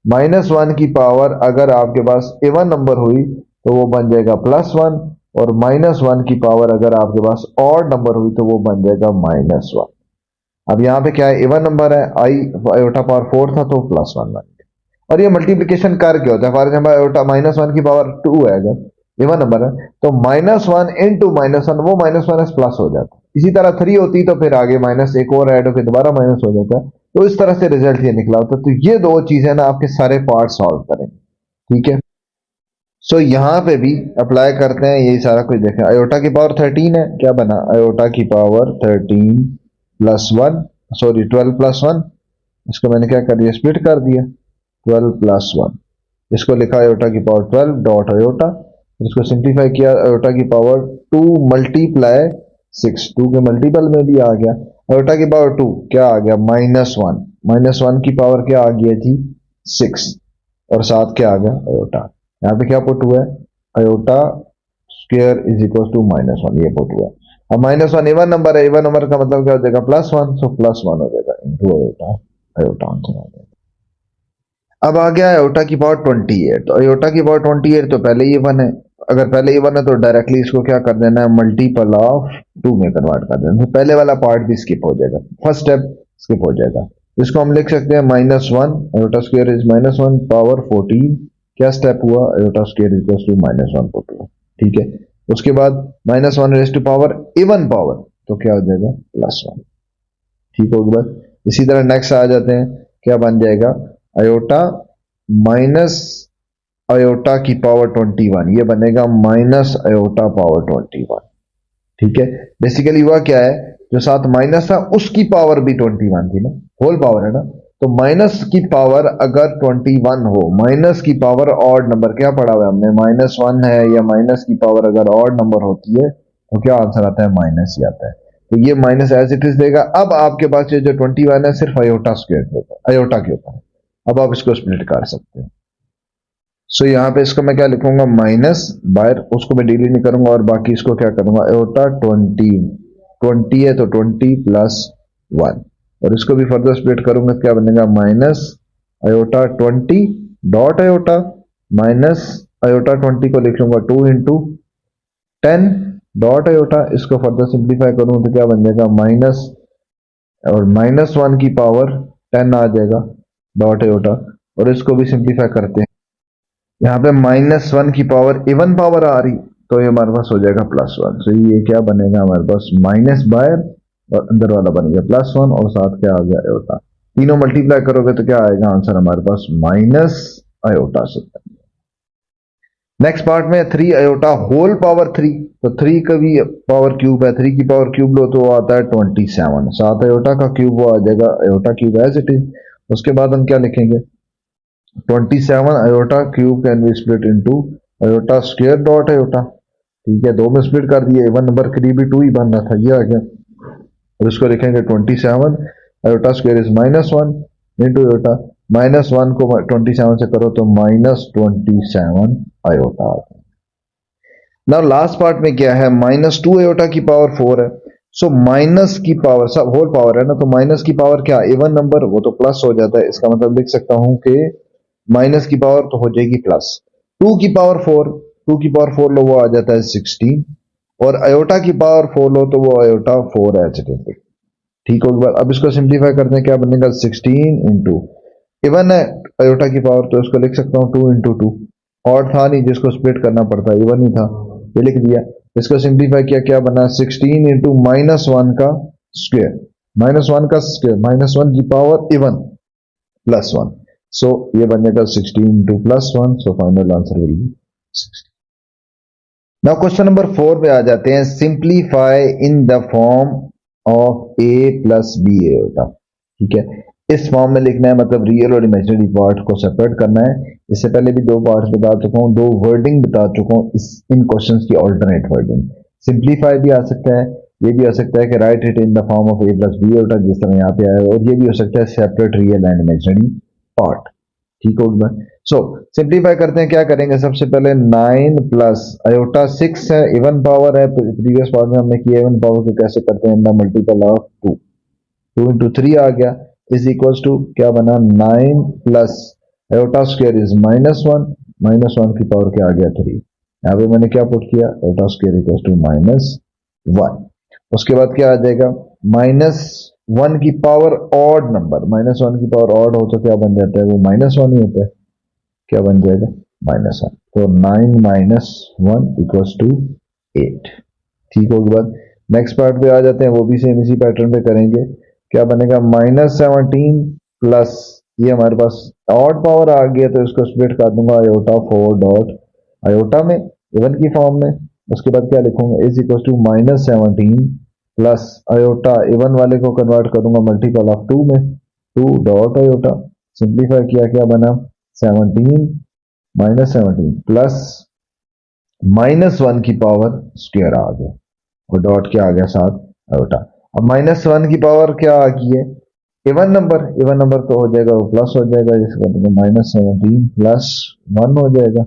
-1 की पावर अगर आपके पास इवन नंबर हुई तो वो बन जाएगा +1, और -1 की पावर अगर आपके पास ऑड नंबर हुई तो वो बन जाएगा -1। अब यहाँ पे क्या है, इवन नंबर है, आयोटा पावर 4 था तो +1 बन गया। और ये मल्टीप्लीकेशन करके होता है, फॉर एग्जाम्पल आयोटा -1 की पावर 2 है, अगर इवन नंबर है तो -1 इंटू -1, वो -1 प्लस हो जाता है। इसी तरह 3 होती तो फिर आगे माइनस एक और ऐड होकर दोबारा माइनस हो जाता है। तो इस तरह से रिजल्ट ये निकला होता है। तो ये दो चीजें ना आपके सारे पार्ट सॉल्व करेंगे, ठीक है। सो यहाँ पे भी अप्लाई करते हैं यही सारा कुछ देखें। आयोटा की पावर 13 है, क्या बना, आयोटा की पावर 13 प्लस 1, सॉरी 12 प्लस 1, इसको मैंने क्या कर दिया स्प्लिट कर दिया, 12 प्लस 1, इसको लिखा आयोटा की पावर 12 डॉट आयोटा, इसको सिंप्लीफाई किया, आयोटा की पावर 2 मल्टीप्लाई 6, 2 के मल्टीपल में भी आ गया, आयोटा की पावर 2 क्या आ गया -1, -1 की पावर क्या आ गया थी 6, और साथ क्या आ गया आयोटा। यहाँ पे क्या पुट हुआ है, iota square is equal to -1, ये पुट हुआ। अब -1 इवन नंबर है, इवन नंबर का मतलब क्या हो जाएगा +1, सो +1 हो जाएगा इंटू आयोटा, आयोटा आंसर आ जाएगा। अब आ गया आयोटा की पावर 28, तो आयोटा की पावर 28 तो पहले ही 1 है, अगर पहले ही 1 है तो डायरेक्टली इसको क्या कर देना है, मल्टीपल ऑफ 2 में कन्वर्ट कर देना, तो पहले वाला पार्ट भी स्किप हो जाएगा, फर्स्ट स्टेप स्किप हो जाएगा। इसको हम लिख सकते हैं -1, आयोटा स्क्वायर इज -1 पावर 14, क्या स्टेप हुआ, iota square equal to -1 put हुआ, ठीक है। उसके बाद -1 raise to power even power, तो क्या हो जाएगा +1, ठीक होगी बात। इसी तरह नेक्स्ट आ जाते हैं, क्या बन जाएगा, आयोटा माइनस आयोटा की पावर 21, ये बनेगा माइनस आयोटा पावर 21, ठीक है। बेसिकली हुआ क्या है, जो साथ माइनस था उसकी पावर भी 21 थी ना, होल पावर है ना, तो माइनस की पावर अगर 21 हो, माइनस की पावर ऑड नंबर, क्या पढ़ा हुआ है हमने, -1 है या माइनस की पावर अगर ऑड नंबर होती है तो क्या आंसर आता है, माइनस ही आता है। तो ये माइनस एज इट इज देगा। अब आपके पास ये जो 21 है सिर्फ आयोटा स्क्वायर के ऊपर, आयोटा के ऊपर है, अब आप इसको स्प्लिट कर सकते हैं। सो यहाँ पे इसको मैं क्या लिखूंगा, माइनस बाहर, उसको मैं डिलीट नहीं करूंगा, और बाकी इसको क्या करूंगा, आयोटा 20 है तो 20 प्लस 1, और इसको भी फर्दर स्प्लिट करूंगा, क्या बनेगा, minus iota 20 dot iota, minus iota 20 को लिख लूंगा 2 इंटू 10 डॉट आयोटा, इसको फर्दर सिंप्लीफाई करूं तो क्या बन जाएगा, माइनस और -1 की पावर 10 आ जाएगा डॉट आयोटा, और इसको भी सिंप्लीफाई करते हैं, यहाँ पे -1 की पावर इवन पावर आ रही तो ये हमारे पास हो जाएगा +1, तो ये क्या बनेगा हमारे पास, माइनस बाहर और अंदर वाला बन गया +1, और साथ क्या आ गया आयोटा, तीनों मल्टीप्लाई करोगे तो क्या आएगा आंसर हमारे पास माइनस आयोटा से। नेक्स्ट पार्ट में 3 आयोटा होल पावर 3, तो 3 का भी पावर क्यूब है, 3 की पावर क्यूब लो तो वो आता है 27, 7 आयोटा का क्यूब वो आ जाएगा iota cube as it is. उसके बाद हम क्या लिखेंगे, 27 iota cube can be split into iota square dot iota, ठीक है, दो में स्प्लिट कर दिए, इवन नंबर करीबी 2 ही बन रहा था, ये आ गया, और इसको लिखेंगे 27 iota square is -1 into iota, -1 को 27 से करो तो -27 आयोटा। नाउ लास्ट पार्ट में क्या है, -2 आयोटा की पावर 4 है, सो माइनस की पावर सब होल पावर है ना, तो माइनस की पावर क्या, इवन नंबर वो तो प्लस हो जाता है, इसका मतलब लिख सकता हूं कि माइनस की पावर तो हो जाएगी प्लस, 2 की पावर 4, 2 की पावर 4 लो वो आ जाता है 16, और अयोटा की पावर 4 लो तो वो अयोटा 4 एच देते। ठीक होगी बात। अब इसको सिंप्लीफाई करते हैं, क्या बनेगा 16 इंटू इवन है अयोटा की पावर, तो इसको लिख सकता हूँ 2 इंटू 2, और था नहीं जिसको स्प्लिट करना पड़ता, इवन ही था, ये लिख दिया। इसको सिंप्लीफाई किया, क्या बना 16 इंटू -1 का स्क्वायर, -1 का स्क्वायर, -1 की पावर इवन +1, सो ये बनेगा 16 into +1, so final answer will be 16। Now question number 4 पे आ जाते हैं, simplify in the form of a plus B iota. ठीक है, इस फॉर्म में लिखना है, मतलब रियल और इमेजिनरी पार्ट को सेपरेट करना है। इससे पहले भी 2 पार्ट्स बता चुका हूँ, 2 वर्डिंग बता चुका हूँ, इन क्वेश्चंस की ऑल्टरनेट वर्डिंग। सिंप्लीफाई भी आ सकता है, ये भी आ सकता है कि write it in the form of a plus B iota, जिस तरह यहाँ पे आया है, और ये भी हो सकता है separate real and imaginary part. ठीक होगी बात। सो सिंप्लीफाई करते हैं, क्या करेंगे सबसे पहले 9 प्लस अयोटा 6 है, इवन पावर है, प्रीवियस पार्ट में हमने किया इवन पावर को कैसे करते हैं, मल्टीपल ऑफ 2, 2 इंटू 3 आ गया, इज इक्वल टू क्या बना 9 प्लस अयोटा स्क्वायर इज -1, -1 की पावर क्या आ गया 3, यहाँ पे मैंने क्या पुट किया अयोटा स्क्वायर इक्वल टू -1। उसके बाद क्या आ जाएगा -1 की पावर ऑड नंबर, -1 की पावर ऑड हो तो क्या बन जाता है, वो -1 ही होता है, क्या बन जाएगा -1, तो 9 -1 इक्वल्स टू 8। ठीक होगी बात। नेक्स्ट पार्ट पे आ जाते हैं, वो भी सेम इसी पैटर्न पे करेंगे, क्या बनेगा -17 प्लस ये हमारे पास ऑड पावर आ गया, तो इसको स्प्लिट कर दूंगा अयोटा 4 डॉट अयोटा में इवन की फॉर्म में। उसके बाद क्या लिखूंगा is equal to -17 plus iota even वाले को कन्वर्ट कर दूंगा मल्टीपल ऑफ 2 में, 2 डॉट अयोटा। सिंप्लीफाई किया, क्या बना 17 -17 प्लस -1 की पावर स्क्वायर आ गया, और डॉट क्या आ गया साथ अयोटा। अब -1 की पावर क्या आ गई है इवन नंबर, इवन नंबर तो हो जाएगा वो प्लस हो जाएगा, जिसका -17 प्लस 1 हो जाएगा,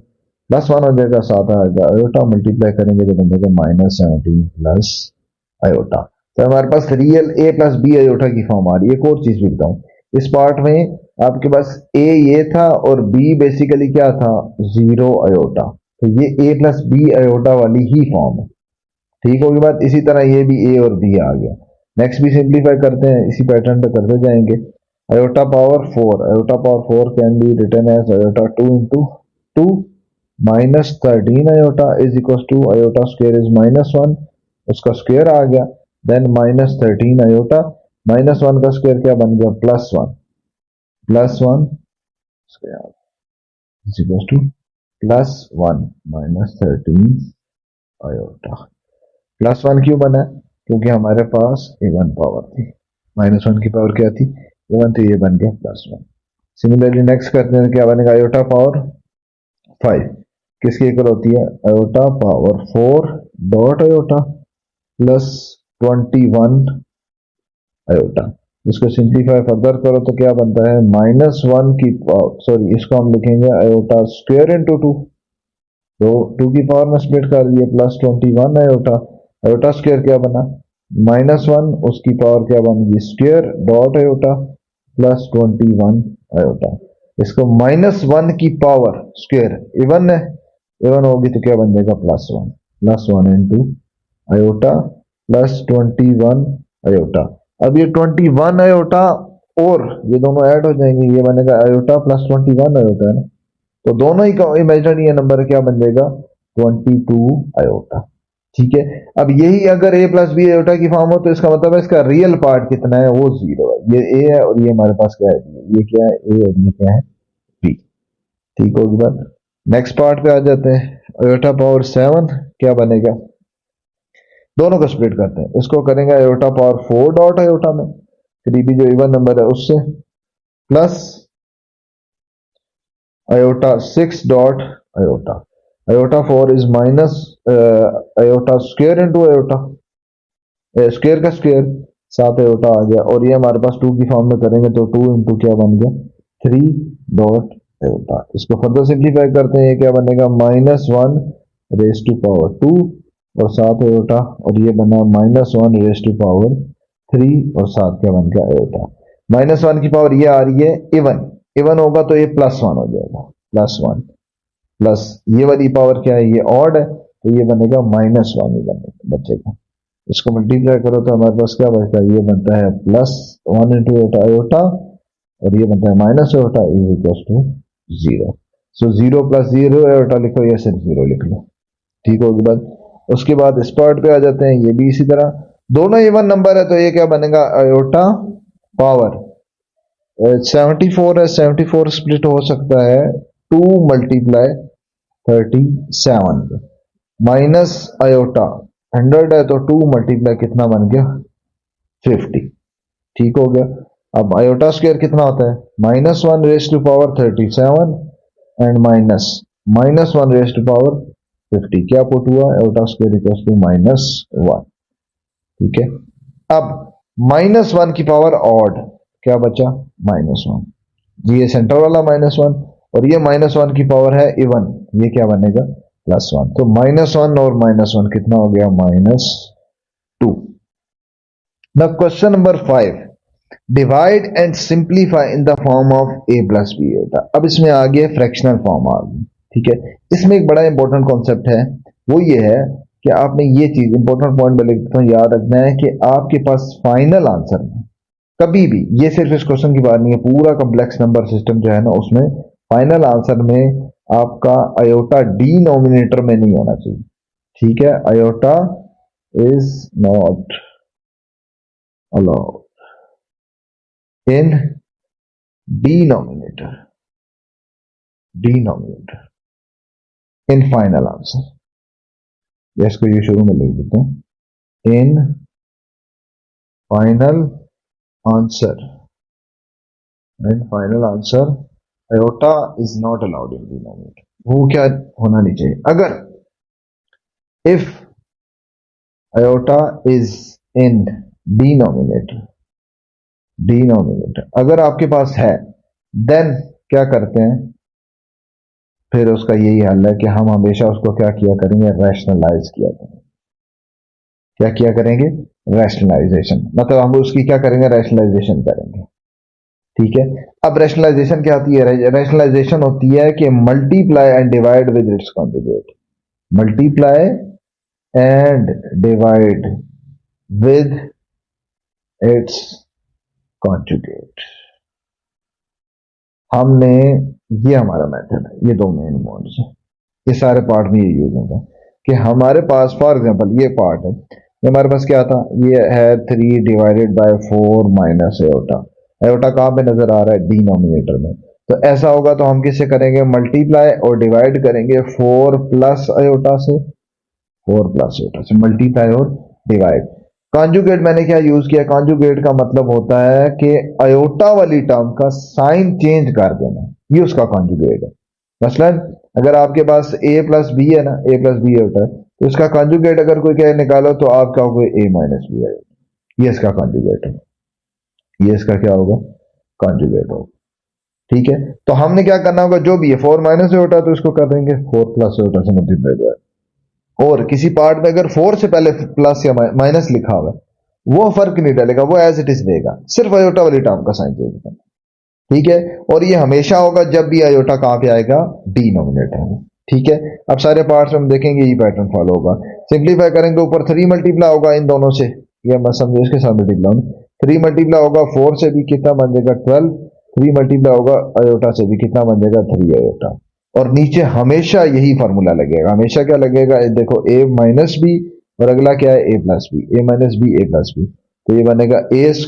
+1 हो जाएगा, साथ आएगा अयोटा, मल्टीप्लाई करेंगे तो बनेगा -17 प्लस अयोटा। तो हमारे पास real a plus B iota की फॉर्म आ रही है। एक और चीज भी बताऊं, इस पार्ट में आपके पास a ये था और b बेसिकली क्या था 0 अयोटा, तो ये a प्लस बी अयोटा वाली ही फॉर्म है। ठीक होगी बात। इसी तरह ये भी a और b आ गया। नेक्स्ट भी सिंप्लीफाई करते हैं, इसी पैटर्न पे करते जाएंगे। Iota power 4, iota power 4 can be written as iota 2 into 2 -13 iota is equal to iota square is -1, उसका स्क्वायर आ गया, देन -13 अयोटा, -1 का स्क्वायर क्या बन गया +1, +1 square is equal to +1 -13 iota. +1 क्यों बना, क्योंकि हमारे पास इवन पावर थी, -1 की पावर क्या थी इवन, तो ये बन गया +1। सिमिलरली नेक्स्ट करते हैं, क्या बनेगा अयोटा पावर 5 किसके इक्वल होती है iota power 4 dot iota plus 21 iota. इसको सिंप्लीफाई फर्दर करो तो क्या बनता है -1 की सॉरी इसको हम लिखेंगे अयोटा स्क्वायर इंटू 2, तो 2 की पावर में स्प्लिट कर दिए +21 अयोटा, अयोटा स्क्वायर क्या बना -1, उसकी पावर क्या बन गई स्क्वायर डॉट अयोटा +21 अयोटा। इसको -1 की पावर स्क्वायर इवन है, इवन होगी तो क्या बन जाएगा +1 इंटू अयोटा +21 अयोटा। अब ये 21 अयोटा और ये दोनों ऐड हो जाएंगे, ये बनेगा अयोटा +21 अयोटा है ना, तो दोनों ही का इमेजिनरी नंबर क्या बन जाएगा 22 अयोटा। ठीक है, अब यही अगर a प्लस बी अयोटा की फॉर्म हो तो इसका मतलब है इसका रियल पार्ट कितना है वो 0 है, ये a है और ये हमारे पास क्या है ये क्या है a और ये क्या है b। ठीक होगी बात। नेक्स्ट पार्ट पे आ जाते हैं, अयोटा पावर 7 क्या बनेगा, दोनों को स्प्लिट करते हैं, इसको करेंगे अयोटा पावर 4 डॉट अयोटा में, फिर भी जो इवन नंबर है उससे plus iota 6 dot iota, iota 4 is minus iota square into iota, square का स्क्वायर 7 अयोटा आ गया, और ये हमारे पास 2 की फॉर्म में करेंगे तो 2 इंटू क्या बन गया 3 डॉट अयोटा। इसको फर्दर सिंप्लीफाई करते हैं, क्या बनेगा -1 रेज टू पावर 2 और 7 अयोटा, और ये बना -1 रेज टू पावर 3 और 7 क्या बन गया अयोटा। -1 की पावर ये आ रही है इवन, इवन होगा तो ये +1 हो जाएगा, +1 प्लस ये वाली पावर क्या है ये ऑड है, तो ये बनेगा -1 ही बचेगा। इसको मल्टीप्लाई करो तो हमारे पास क्या बचता है, ये बनता है +1 इंटू आयोटा और ये बनता है minus iota is equal to 0। So 0 + 0 iota लिखो या सिर्फ 0 लिख लो, ठीक होगी बात। उसके बाद इस पार्ट पे आ जाते हैं, ये भी इसी तरह दोनों इवन नंबर है तो ये क्या बनेगा, आयोटा पावर 74 है, 74 स्प्लिट हो सकता है 2 × 37 माइनस आयोटा 100 है तो 2 × कितना बन गया 50, ठीक हो गया। अब आयोटा स्क्वायर कितना होता है, -1⁻37 एंड -1⁻50 क्या पुट हुआ, आयोटा स्क्वायर इक्वल्स टू -1, ठीक है। अब -1 की पावर ऑड क्या बचा, -1, ये सेंटर वाला -1 और ये -1 की पावर है इवन, ये क्या बनेगा +1, तो -1 और -1 कितना हो गया -2। Now question number 5, divide and simplify in the form of a + b होता। अब इसमें आ गया फ्रैक्शनल फॉर्म आ गई, ठीक है। इसमें एक बड़ा इंपॉर्टेंट कॉन्सेप्ट है, वो ये है कि आपने ये चीज इंपॉर्टेंट पॉइंट में लिख देता हूं, याद रखना है कि आपके पास फाइनल आंसर में कभी भी, ये सिर्फ इस क्वेश्चन की बात नहीं है, पूरा कॉम्प्लेक्स नंबर सिस्टम जो है ना उसमें फाइनल आंसर में आपका आयोटा डिनोमिनेटर में नहीं होना चाहिए, ठीक है। Iota is not allowed in denominator in final answer, इसको ये शुरू में लिख देते हैं, in final answer iota is not allowed in denominator. वो क्या होना नहीं चाहिए, अगर if iota is in denominator अगर आपके पास है, देन क्या करते हैं, फिर उसका यही हल है कि हम हमेशा उसको क्या किया करेंगे, रैशनलाइज किया करेंगे। क्या किया करेंगे, रैशनलाइजेशन, मतलब हम उसकी क्या करेंगे, रैशनलाइजेशन करेंगे, ठीक है। अब रैशनलाइजेशन क्या होती है, रैशनलाइजेशन होती है कि multiply and divide with its conjugate, multiply and divide with its conjugate. हमने, ये हमारा मेथड है, ये दो मेन मोड्स हैं, ये सारे पार्ट में ये यूज होगा कि हमारे पास फॉर एग्जांपल ये पार्ट है, ये हमारे पास क्या था, ये है 3 / 4 माइनस आयोटा, आयोटा कहां पे नजर आ रहा है, डिनोमिनेटर में। तो ऐसा होगा तो हम किससे करेंगे, मल्टीप्लाई और डिवाइड करेंगे 4 प्लस आयोटा से, मल्टीप्लाई और डिवाइड। कॉन्जुगेट मैंने क्या यूज किया, कॉन्जुगेट का मतलब होता है कि अयोटा वाली टर्म का साइन चेंज कर देना, ये उसका कॉन्जुगेट है। मसलन अगर आपके पास a + b है ना, a + b होता है, तो इसका कॉन्जुगेट अगर कोई कहे निकालो तो आप कहोगे a - b है, ये इसका कॉन्जुगेट है, ये इसका क्या होगा, कॉन्जुगेट होगा, ठीक है। तो हमने क्या करना होगा, जो भी है 4 - आयोटा तो इसको कर देंगे 4 + आयोटा से मल्टीप्लाई, और किसी पार्ट में अगर 4 से पहले प्लस या माइनस लिखा हुआ है वो फर्क नहीं डालेगा, वो एज इट इज देगा, सिर्फ आयोटा वाली टर्म का साइन चेंज करना, ठीक है। और ये हमेशा होगा जब भी आयोटा कहां पे आएगा, डिनोमिनेटर में, ठीक है। अब सारे पार्ट्स में हम देखेंगे ये पैटर्न फॉलो होगा, सिंप्लीफाई करेंगे, ऊपर 3 मल्टीप्लाई होगा इन दोनों से, ये मैं समझो इसके साथ मल्टीप्लाई, 3 मल्टीप्लाई होगा 4 से भी कितना बन जाएगा 12, 3 मल्टीप्लाई होगा आयोटा से भी कितना बन जाएगा 3 आयोटा, और नीचे हमेशा यही फॉर्मूला लगेगा, हमेशा क्या लगेगा, देखो a - b और अगला क्या है a + b, a - b a + b, तो ये बनेगा a²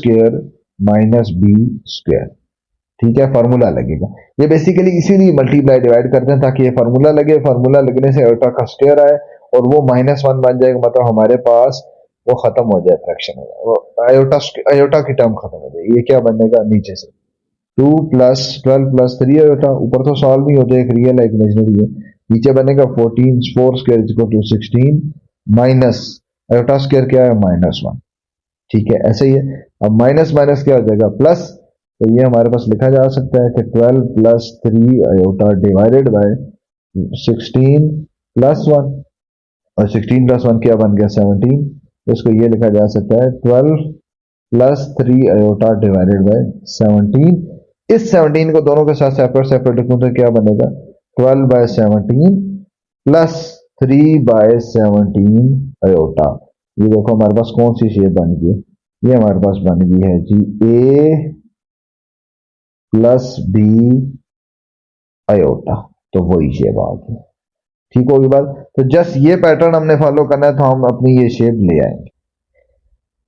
- b², ठीक है, फार्मूला लगेगा। ये बेसिकली इसीलिए मल्टीप्लाई डिवाइड करते हैं ताकि ये फार्मूला लगे, फार्मूला लगने से आयोटा का स्क्वायर आए और वो -1 बन जाएगा, मतलब हमारे पास वो खत्म हो जाए फ्रैक्शन, आयोटा की टर्म खत्म हो जाएगी। ये क्या बनेगा, नीचे से 2 + 12 + 3 आयोटा, ऊपर तो सॉल्व ही होता है, एक रियल है एक इमेजिनरी है, नीचे बनेगा 14 / 16 माइनस आयोटा स्क्वायर क्या है -1, ठीक है, ऐसे ही है। अब माइनस माइनस क्या हो जाएगा प्लस, तो ये हमारे पास लिखा जा सकता है कि 12 + 3 आयोटा डिवाइडेड बाय 16 + 1, और 16 + 1 क्या बन गया 17, इसको ये लिखा जा सकता है 12 + 3 आयोटा डिवाइडेड बाय 17। इस 17 को दोनों के साथ सेपरेट सेपरेट लिखूं तो क्या बनेगा 12/17 प्लस 3/17 अयोटा। ये देखो हमारे पास कौन सी शेप बन गई, ये हमारे पास बन गई है जी a प्लस बी अयोटा। तो वही शेप आ गई, ठीक होगी बात। तो जस्ट ये पैटर्न हमने फॉलो करना है, तो हम अपनी ये शेप ले आएंगे।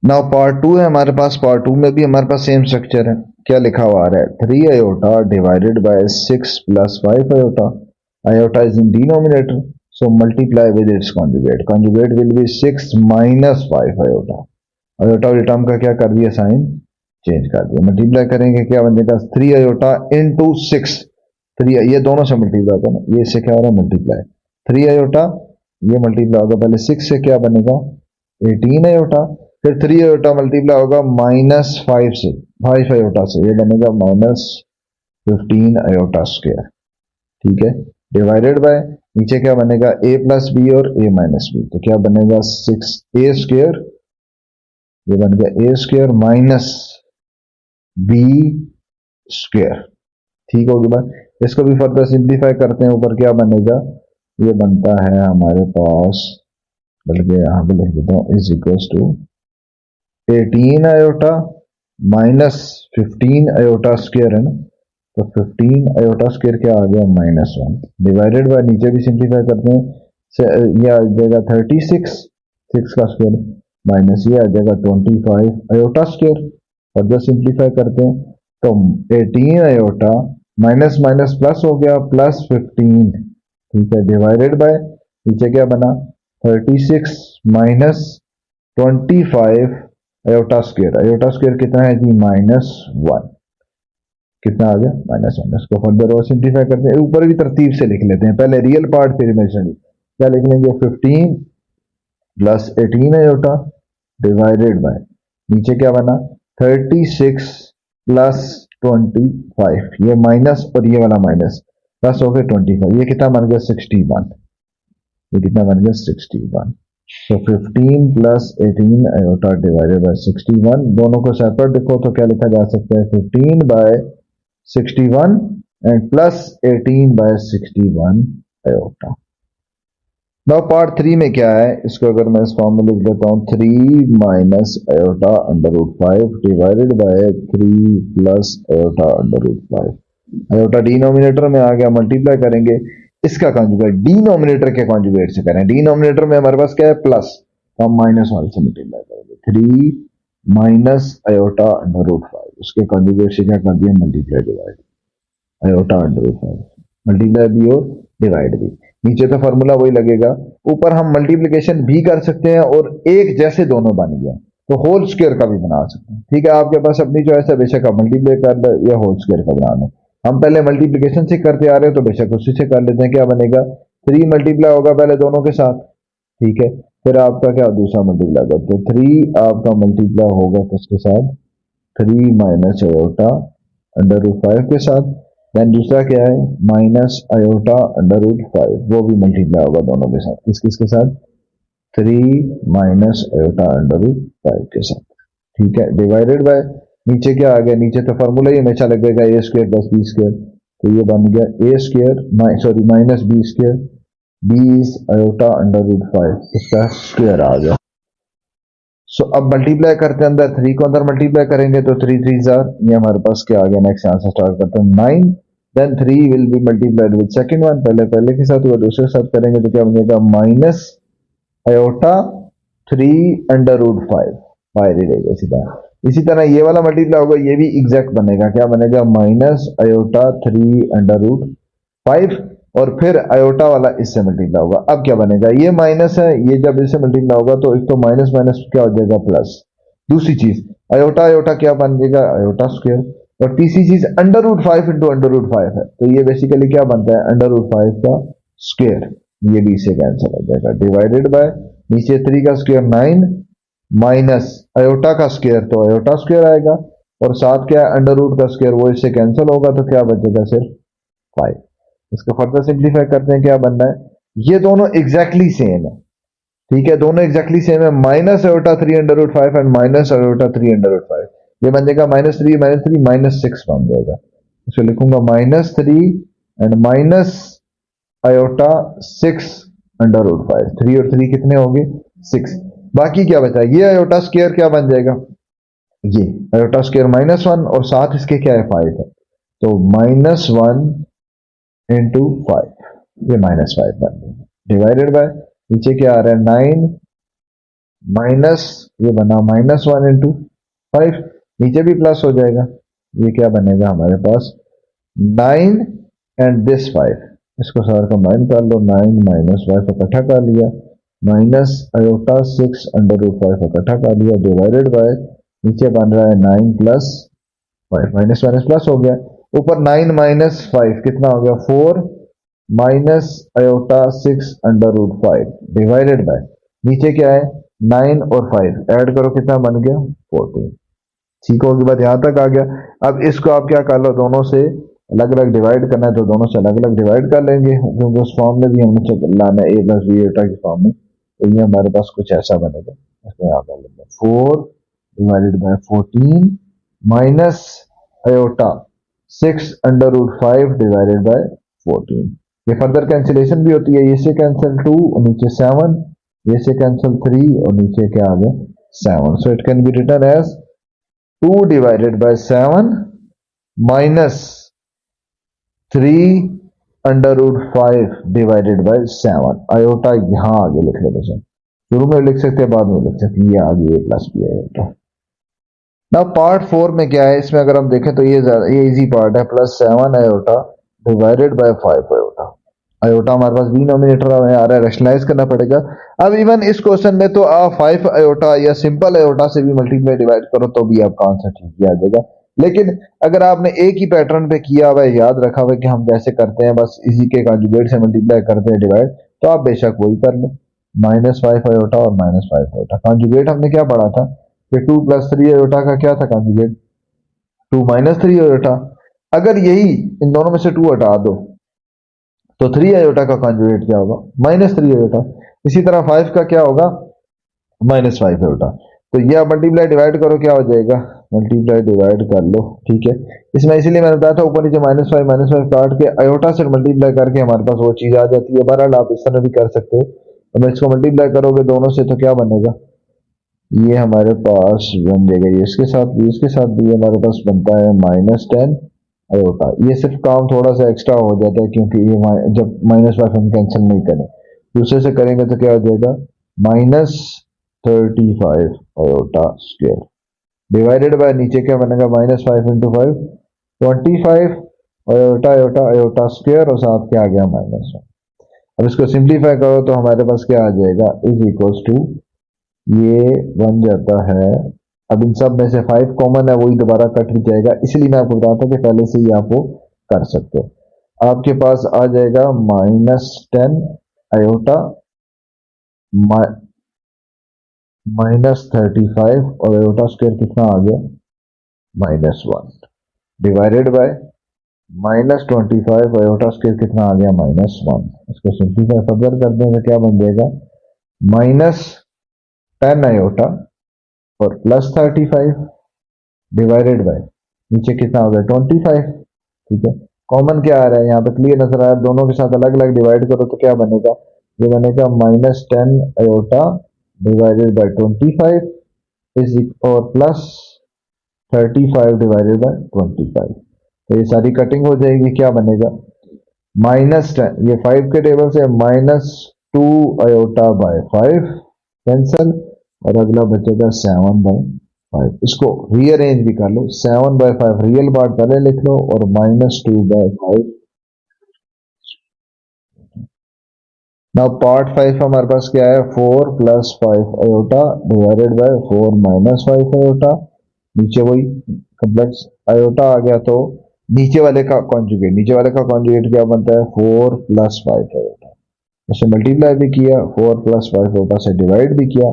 नाउ पार्ट 2 है हमारे पास। पार्ट 2 में भी हमारे पास सेम स्ट्रक्चर है। क्या लिखा हुआ आ रहा है, 3 iota divided by 6 plus 5 iota. Iota is in denominator, so multiply with its conjugate. Conjugate will be 6 minus 5 iota. Iota वाली टर्म का क्या कर दिया, साइन चेंज कर दिया। मल्टीप्लाई करेंगे क्या बनेगा, 3 iota into 6। 3 ये दोनों से मल्टीप्लाई करना, ये से क्या हो रहा है मल्टीप्लाई। 3 iota ये मल्टीप्लाई होगा पहले 6 से, क्या बनेगा 18 iota। फिर 3 iota मल्टीप्लाई होगा -5 से, 5 iota से, ये बनेगा -15 iota स्क्वायर। ठीक है, डिवाइडेड बाय नीचे क्या बनेगा a प्लस बी और a माइनस बी, तो क्या बनेगा 6a स्क्वायर, ये बन गया a square minus b square. ठीक होगी बात। इसको भी फर्दर सिंप्लीफाई करते हैं, ऊपर क्या बनेगा, ये बनता है हमारे पास, बल्कि यहां पर लिख देता हूं, is equal to 18 iota minus 15 iota square है ना, तो 15 आयोटा स्क्वायर क्या आ गया -1 डिवाइडेड बाय, नीचे भी सिंप्लीफाई करते हैं, ये आ जाएगा 36 6 का स्क्वायर माइनस ये आ जाएगा 25 आयोटा स्क्वायर। फर्दर सिंप्लीफाई करते हैं तो 18 आयोटा माइनस माइनस प्लस हो गया +15, ठीक है, डिवाइडेड बाय नीचे क्या बना 36 minus 25 iota square. Iota square कितना है जी -1, कितना आ गया -1। इसको फर्दर और सिंप्लीफाई करते हैं, ऊपर भी तरतीब से लिख लेते हैं, पहले रियल पार्ट फिर इमेजिनरी। क्या लिख लेंगे 15 प्लस 18 आयोटा डिवाइडेड बाय नीचे क्या बना 36 प्लस 25, ये माइनस और ये वाला माइनस प्लस हो गया 25, ये कितना बन गया 61, ये कितना बन गया 61। तो 15 प्लस 18 आयोटा डिवाइडेड बाय 61, दोनों को सेपरेट लिखो तो क्या लिखा जा सकता है 15 by 61 and plus 18 by 61 iota. Now part 3 में क्या है, इसको अगर मैं इस फॉर्म में लिख लेता हूं 3 minus iota √5 divided bye 3 plus iota √5। Iota denominator में आ गया, मल्टीप्लाई करेंगे इसका कॉन्जुगेट डिनोमिनेटर के कॉन्जुगेट से करें। डिनोमिनेटर में हमारे पास क्या है प्लस, तो हम माइनस वाले से मल्टीप्लाई करेंगे 3 माइनस आयोटा √5, उसके कॉन्जुगेट से क्या कर दिया मल्टीप्लाई डिवाइड, आयोटा √5 मल्टीप्लाई भी और डिवाइड भी। नीचे तो फॉर्मूला वही लगेगा, ऊपर हम मल्टीप्लिकेशन भी कर सकते हैं और एक जैसे दोनों बन गया तो होल स्क्वायर का भी बना सकते हैं। ठीक है, आपके पास अपनी चॉइस है, बेशक आप मल्टीप्लाई कर लो या होल स्क्वायर का बना लो। हम पहले मल्टीप्लिकेशन से करते आ रहे हैं तो बेशक उसी से कर लेते हैं। क्या बनेगा 3 मल्टीप्लाई होगा पहले दोनों के साथ, ठीक है, फिर आपका क्या दूसरा मल्टीप्लाई होगा, तो 3 आपका मल्टीप्लाई होगा किसके साथ 3 माइनस आयोटा √5 के साथ, देन दूसरा क्या है माइनस आयोटा √5, वो भी मल्टीप्लाई होगा दोनों के साथ, किस किस के साथ 3 माइनस आयोटा √5 के साथ। ठीक है, डिवाइडेड बाय नीचे क्या आ गया, नीचे तो फॉर्मूला ही हमेशा लगेगा a square plus b square, तो ये बन गया a square sorry minus b square, b is iota √5, इसका स्क्वायर आ गया। सो अब मल्टीप्लाई करते हैं, अंदर 3 को अंदर मल्टीप्लाई करेंगे तो 3 3 ये हमारे पास क्या आ गया, नेक्स्ट आंसर स्टार्ट करते हैं 9, then 3 will be multiplied with second one, पहले के साथ हुआ दूसरे के साथ करेंगे तो क्या बनेगा माइनस आयोटा 3 √5 बाहर ही रहेगा सीधा। इसी तरह ये वाला मल्टीप्लाई होगा, ये भी एग्जैक्ट बनेगा, क्या बनेगा माइनस आयोटा 3 √5 और फिर आयोटा वाला इससे मल्टीप्लाई होगा। अब क्या बनेगा, ये माइनस है, ये जब इससे मल्टीप्लाई होगा तो एक तो माइनस माइनस क्या हो जाएगा प्लस, दूसरी चीज आयोटा आयोटा क्या बन जाएगा आयोटा स्क्वायर, और तीसरी चीज √5 इंटू √5 है, तो ये बेसिकली क्या बनता है √5 का स्क्वायर, ये भी इससे कैंसिल हो जाएगा, डिवाइडेड बाय नीचे 3 का स्क्वायर 9 माइनस आयोटा का स्क्वायर, तो आयोटा स्क्वायर आएगा, और साथ क्या है √ का स्क्वायर, वो इससे कैंसिल होगा तो क्या बचेगा सिर्फ 5। इसको फर्दर सिंप्लीफाई करते हैं, क्या बनना है, ये दोनों एग्जैक्टली सेम है, ठीक है, दोनों एग्जैक्टली सेम है, minus iota 3 √5 and minus iota 3 √5, ये बन जाएगा -3 -6 बन जाएगा। इसको लिखूंगा -3 and minus iota 6 under root 5, 3 और 3 कितने होंगे 6। बाकी क्या बचा, ये आयोटा स्क्वायर क्या बन जाएगा, ये आयोटा स्क्वायर -1 और साथ इसके क्या है 5 है, तो -1 इंटू 5, ये -5 बन गया, डिवाइडेड बाय नीचे क्या आ रहा है 9 माइनस, ये बना -1 इंटू 5, नीचे भी प्लस हो जाएगा, ये क्या बनेगा हमारे पास 9 एंड दिस 5, इसको सारा कंबाइन कर लो, 9 -5 इकट्ठा कर लिया, माइनस आयोटा 6 अंडर रूट 5 इकट्ठा कर लिया, डिवाइडेड बाय नीचे बन रहा है 9 प्लस 5, माइनस माइनस प्लस हो गया, ऊपर 9 -5 कितना हो गया 4 minus iota 6 under root 5 divided by नीचे क्या है 9 और 5 ऐड करो कितना बन गया 14। ठीक होगी बात, यहां तक आ गया। अब इसको आप क्या कर लो, दोनों से अलग अलग डिवाइड करना है तो दोनों से अलग अलग डिवाइड कर लेंगे, क्योंकि उस फॉर्म में भी हमने लाना है a प्लस बी एटा की फॉर्म में, तो ये हमारे पास कुछ ऐसा बनेगा, इसको यहाँ कर लेंगे 4 divided by 14 minus iota 6 under root 5 divided by 14। ये फर्दर कैंसिलेशन भी होती है, ये से कैंसिल 2 और नीचे 7, ये से कैंसिल 3 और नीचे क्या आ गया 7, so it can be written as 2 divided by 7 minus 3 under root 5 divided by 7। Iota यहां आगे लिख लेते हैं, शुरू में लिख सकते हैं बाद में लिख सकते हैं, ये आगे a प्लस बी आयोटा। ना पार्ट 4 में क्या है, इसमें अगर हम देखें तो ये इजी पार्ट है, +7 iota divided bye 5 iota, iota हमारे पास डिनोमिनेटर में आ रहा है, रैशनलाइज करना पड़ेगा। अब इवन इस क्वेश्चन में तो आप 5 आयोटा या सिंपल आयोटा से भी मल्टीप्लाई डिवाइड करो तो भी आपका आंसर ठीक आ जाएगा, लेकिन अगर आपने एक ही पैटर्न पे किया हुआ है, याद रखा हुआ है कि हम कैसे करते हैं, बस इसी के कॉन्जुगेट से मल्टीप्लाई करते हैं डिवाइड, तो आप बेशक वही कर लो, -5 आयोटा और -5 आयोटा। कॉन्जुगेट हमने क्या पढ़ा था कि 2 + 3 आयोटा का क्या था कॉन्जुगेट, 2 - 3 आयोटा। अगर यही इन दोनों में से 2 हटा दो तो 3 आयोटा का कॉन्जुगेट क्या होगा -3 आयोटा। इसी तरह 5 का क्या होगा -5 आयोटा। तो ये आप मल्टीप्लाई डिवाइड करो क्या हो जाएगा, मल्टीप्लाई डिवाइड कर लो, ठीक है। इसमें इसीलिए मैंने बताया था ऊपर नीचे -5 काट के आयोटा से मल्टीप्लाई करके हमारे पास वो चीज आ जाती है। बहरहाल आप इस तरह भी कर सकते हो, अब इसको मल्टीप्लाई करोगे दोनों से तो क्या बनेगा, ये हमारे पास बन जाएगा, ये इसके साथ भी इसके साथ भी हमारे पास बनता है -10 आयोटा। ये सिर्फ काम थोड़ा सा एक्स्ट्रा हो जाता है क्योंकि ये जब -5 हम कैंसिल नहीं करें, दूसरे से करेंगे तो क्या हो जाएगा -35 आयोटा स्क्वायर डिवाइडेड बाय नीचे क्या बनेगा -5 into 5 25 iota iota iota square और साथ क्या आ गया -1। अब इसको सिंप्लीफाई करो तो हमारे पास क्या आ जाएगा इज इक्वल्स टू, ये बन जाता है, अब इन सब में से 5 कॉमन है, वही दोबारा कट भी जाएगा, इसलिए मैं आपको बताता हूँ कि पहले से ही आप वो कर सकते हो। आपके पास आ जाएगा -10 आयोटा -35 और आयोटा स्क्वायर कितना आ गया -1 डिवाइडेड बाय -25 आयोटा स्क्वायर कितना आ गया -1। इसको सिंप्लीफाई फर्दर कर देंगे क्या बन जाएगा -10 आयोटा और +35 डिवाइडेड बाय नीचे कितना हो गया 25, ठीक है। कॉमन क्या आ रहा है यहाँ पे क्लियर नजर आ रहा है, दोनों के साथ अलग अलग डिवाइड करो तो क्या बनेगा, ये बनेगा -10 आयोटा डिवाइडेड बाय 25 इज और +35 डिवाइडेड बाय 25, तो ये सारी कटिंग हो जाएगी, क्या बनेगा -10, ये 5 के टेबल से -2 आयोटा बाय 5 कैंसल और अगला बचेगा 7/5। इसको रीअरेंज भी कर लो, 7/5 रियल पार्ट पहले लिख लो और -2/5। नाउ पार्ट 5 हमारे पास क्या है 4 + 5 आयोटा डिवाइडेड बाय 4 - 5 आयोटा, नीचे वही कॉम्प्लेक्स आयोटा आ गया, तो नीचे वाले का कॉन्जुगेट क्या बनता है 4 + 5 आयोटा, उसे मल्टीप्लाई भी किया 4 + 5 आयोटा से डिवाइड भी किया,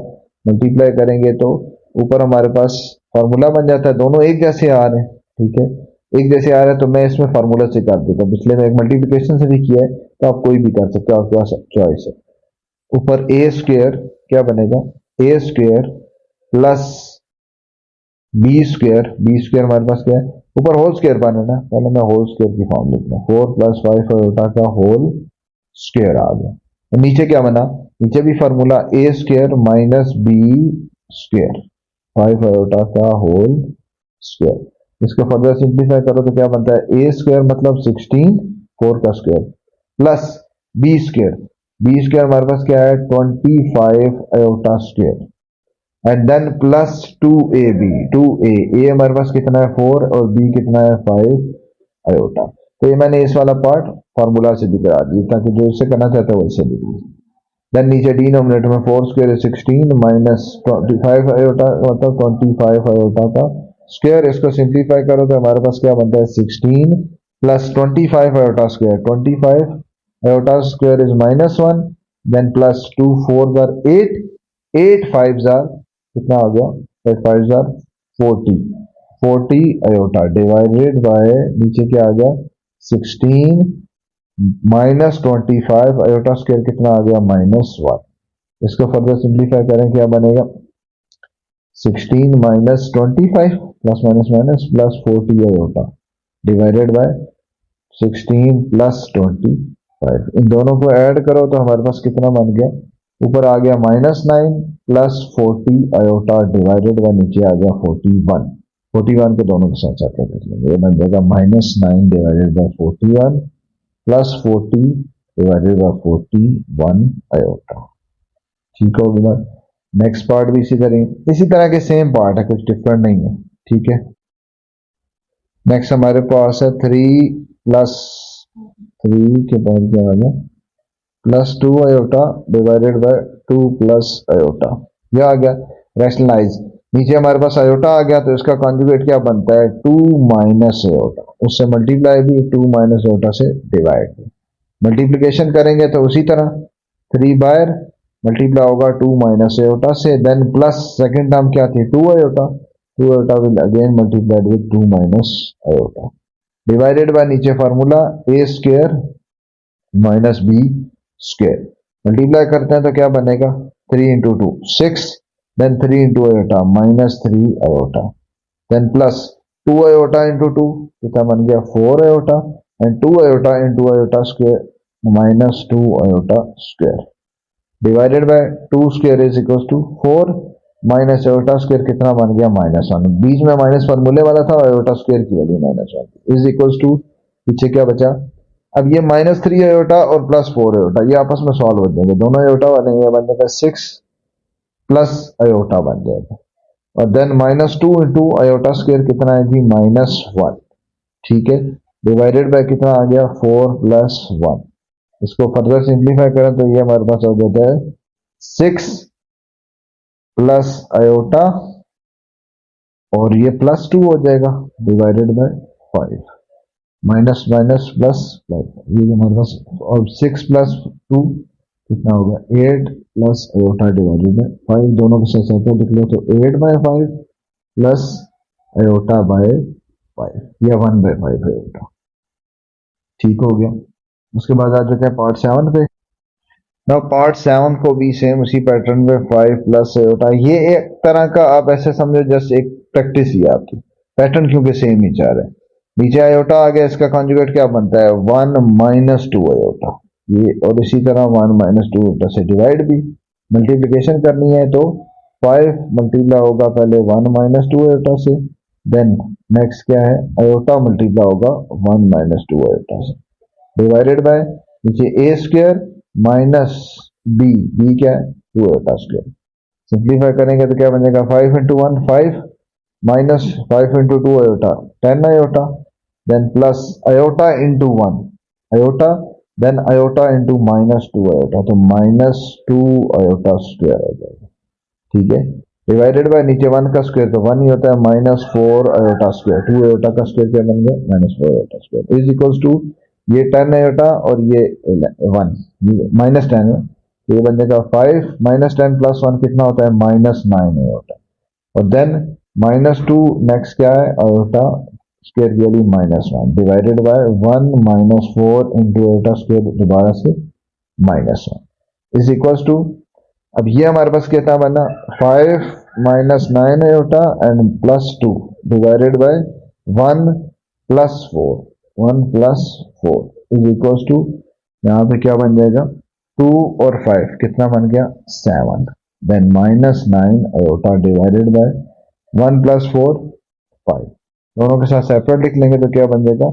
मल्टीप्लाई करेंगे तो ऊपर हमारे पास फार्मूला बन जाता है, दोनों एक जैसे आ रहे हैं, ठीक है, एक जैसे आ रहे हैं तो मैं इसमें फार्मूला से कर देता हूँ, पिछले में एक मल्टीप्लिकेशन से भी किया है तो आप कोई भी कर सकते हो, आपके पास चॉइस है। ऊपर ए स्क्वायर क्या बनेगा A square plus B square हमारे पास क्या है, ऊपर होल स्क्वायर बनाना, पहले मैं होल स्क्वायर की फॉर्म लिखना 4 + 5 आयोटा का होल स्क्वायर आ गया, नीचे क्या बना, नीचे भी formula A square minus B square 5 iota का होल स्क्वायर। इसको फर्दर सिंप्लीफाई करो तो क्या बनता है, ए स्क्वायर मतलब 16 4 का square plus B square, B square हमारे पास क्या है 25 iota square and then plus 2ab 2a, A हमारे पास कितना है 4 और बी कितना है 5 आयोटा। तो ये मैंने इस वाला पार्ट फार्मूला से भी करा दिया ताकि जो इससे करना चाहता है वैसे भी। देन नीचे डिनोमिनेटर में 4 स्क्वायर 16 माइनस 25 आयोटा मतलब 25 आयोटा का स्क्वायर। इसको सिंप्लीफाई करो तो हमारे पास क्या बनता है 16 plus 25 iota square, 25 iota square is -1 then plus 2 4 जार 8 8 5 जार कितना हो गया 8 5 जार 40 आयोटा डिवाइडेड बाय नीचे क्या आ गया 16 -25 आयोटा स्क्वायर कितना आ गया -1। इसको फर्दर सिंप्लीफाई करें क्या बनेगा 16 -25 plus minus minus plus 40 iota divided bye 16 plus 25। इन दोनों को ऐड करो तो हमारे पास कितना बन गया, ऊपर आ गया -9 प्लस 40 आयोटा डिवाइडेड बाय नीचे आ गया 41 को दोनों के साथ साथ कर लेंगे, ये बन जाएगा -9 divided by 41 plus 40 divided by 41 iota. ठीक होगी बात। नेक्स्ट पार्ट भी इसी तरह के सेम पार्ट है, कुछ डिफरेंट नहीं है। ठीक है, नेक्स्ट हमारे पास है 3 प्लस 3 के बाद क्या आ गया plus 2 iota divided by 2 plus iota, यह आ गया रैशनलाइज। नीचे हमारे पास आयोटा आ गया तो इसका कॉन्जुगेट क्या बनता है 2 माइनस आयोटा, उससे मल्टीप्लाई भी 2 माइनस आयोटा से डिवाइड भी। मल्टीप्लिकेशन करेंगे तो उसी तरह 3 बायर मल्टीप्लाई होगा 2 माइनस आयोटा से, देन प्लस सेकंड टर्म क्या थी 2 iota, 2 iota will again multiplied with 2 minus iota divided by नीचे formula A square minus B square. Multiply करते हैं तो क्या बनेगा 3 into 2 6 then 3 into iota -3 iota then plus 2 iota into 2 कितना बन गया 4 iota and 2 iota into iota square -2 iota square divided by 2 square is equal to 4 minus iota square कितना बन गया -1, बीच में माइनस फार्मूले वाला था आयोटा स्क्वायर की वैल्यू -1 इज इक्वल टू पीछे क्या बचा। अब ये -3 आयोटा और +4 आयोटा ये आपस में सॉल्व हो जाएंगे, दोनों आयोटा बनेंगे, बन जाएगा 6 प्लस आयोटा बन जाएगा और देन -2 इंटू आयोटा स्क्वायर कितना है जी -1। ठीक है, डिवाइडेड बाय कितना आ गया 4 + 1। इसको फर्दर सिंप्लीफाई करें तो ये हमारे पास हो जाता है 6 प्लस आयोटा और ये +2 हो जाएगा divided by 5 minus minus plus ये हमारे पास और 6 + 2 कितना होगा 8 प्लस आयोटा डिवाइडेड बाय 5, दोनों के साथ साथ लिख लो तो 8/5 प्लस आयोटा बाय 5 या 1/5 आयोटा। ठीक हो गया। उसके बाद आ जाते हैं पार्ट 7 पे। ना पार्ट 7 को भी सेम उसी पैटर्न में 5 प्लस आयोटा, ये एक तरह का आप ऐसे समझो जस्ट एक प्रैक्टिस ही आपकी, पैटर्न क्योंकि सेम ही चाह रहे हैं। नीचे आयोटा आ गया, इसका कॉन्जुगेट क्या बनता है 1 - 2 आयोटा, ये और इसी तरह 1 - 2 आयोटा से डिवाइड भी। मल्टीप्लिकेशन करनी है तो 5 मल्टीप्लाई होगा पहले 1 - 2 आयोटा से, देन नेक्स्ट क्या है आयोटा मल्टीप्लाई होगा 1 - 2 आयोटा से डिवाइडेड बाय नीचे ए स्क्वायर माइनस बी क्या है 2 आयोटा स्क्वायर। सिंप्लीफाई करेंगे तो क्या बनेगा 5 × 1 5 minus 5 × 2 iota 10 iota then plus iota into 1 iota then iota into -2 iota तो -2 आयोटा स्क्वायर आ जाएगा। ठीक है, डिवाइडेड बाय नीचे 1 का स्क्वायर तो 1 ही होता है -4 आयोटा स्क्वायर, 2 आयोटा का स्क्वायर क्या बन गया -4 iota square is equals to ये 10 आयोटा और ये 1 -10 है तो ये बन जाएगा 5 -10 + 1 कितना होता है -9 आयोटा और देन -2 नेक्स्ट क्या है आयोटा स्क्वायर की value -1 divided by 1 - 4 into iota square दोबारा से -1 इज इक्वल्स टू अब ये हमारे पास कितना बना 5 - 9 iota and +2 divided by 1 + 4 1 + 4 is equals to यहाँ पे क्या बन जाएगा 2 और 5 कितना बन गया 7, देन -9 आयोटा डिवाइडेड बाय 1 + 4 5, दोनों के साथ सेपरेट लिख लेंगे तो क्या बन जाएगा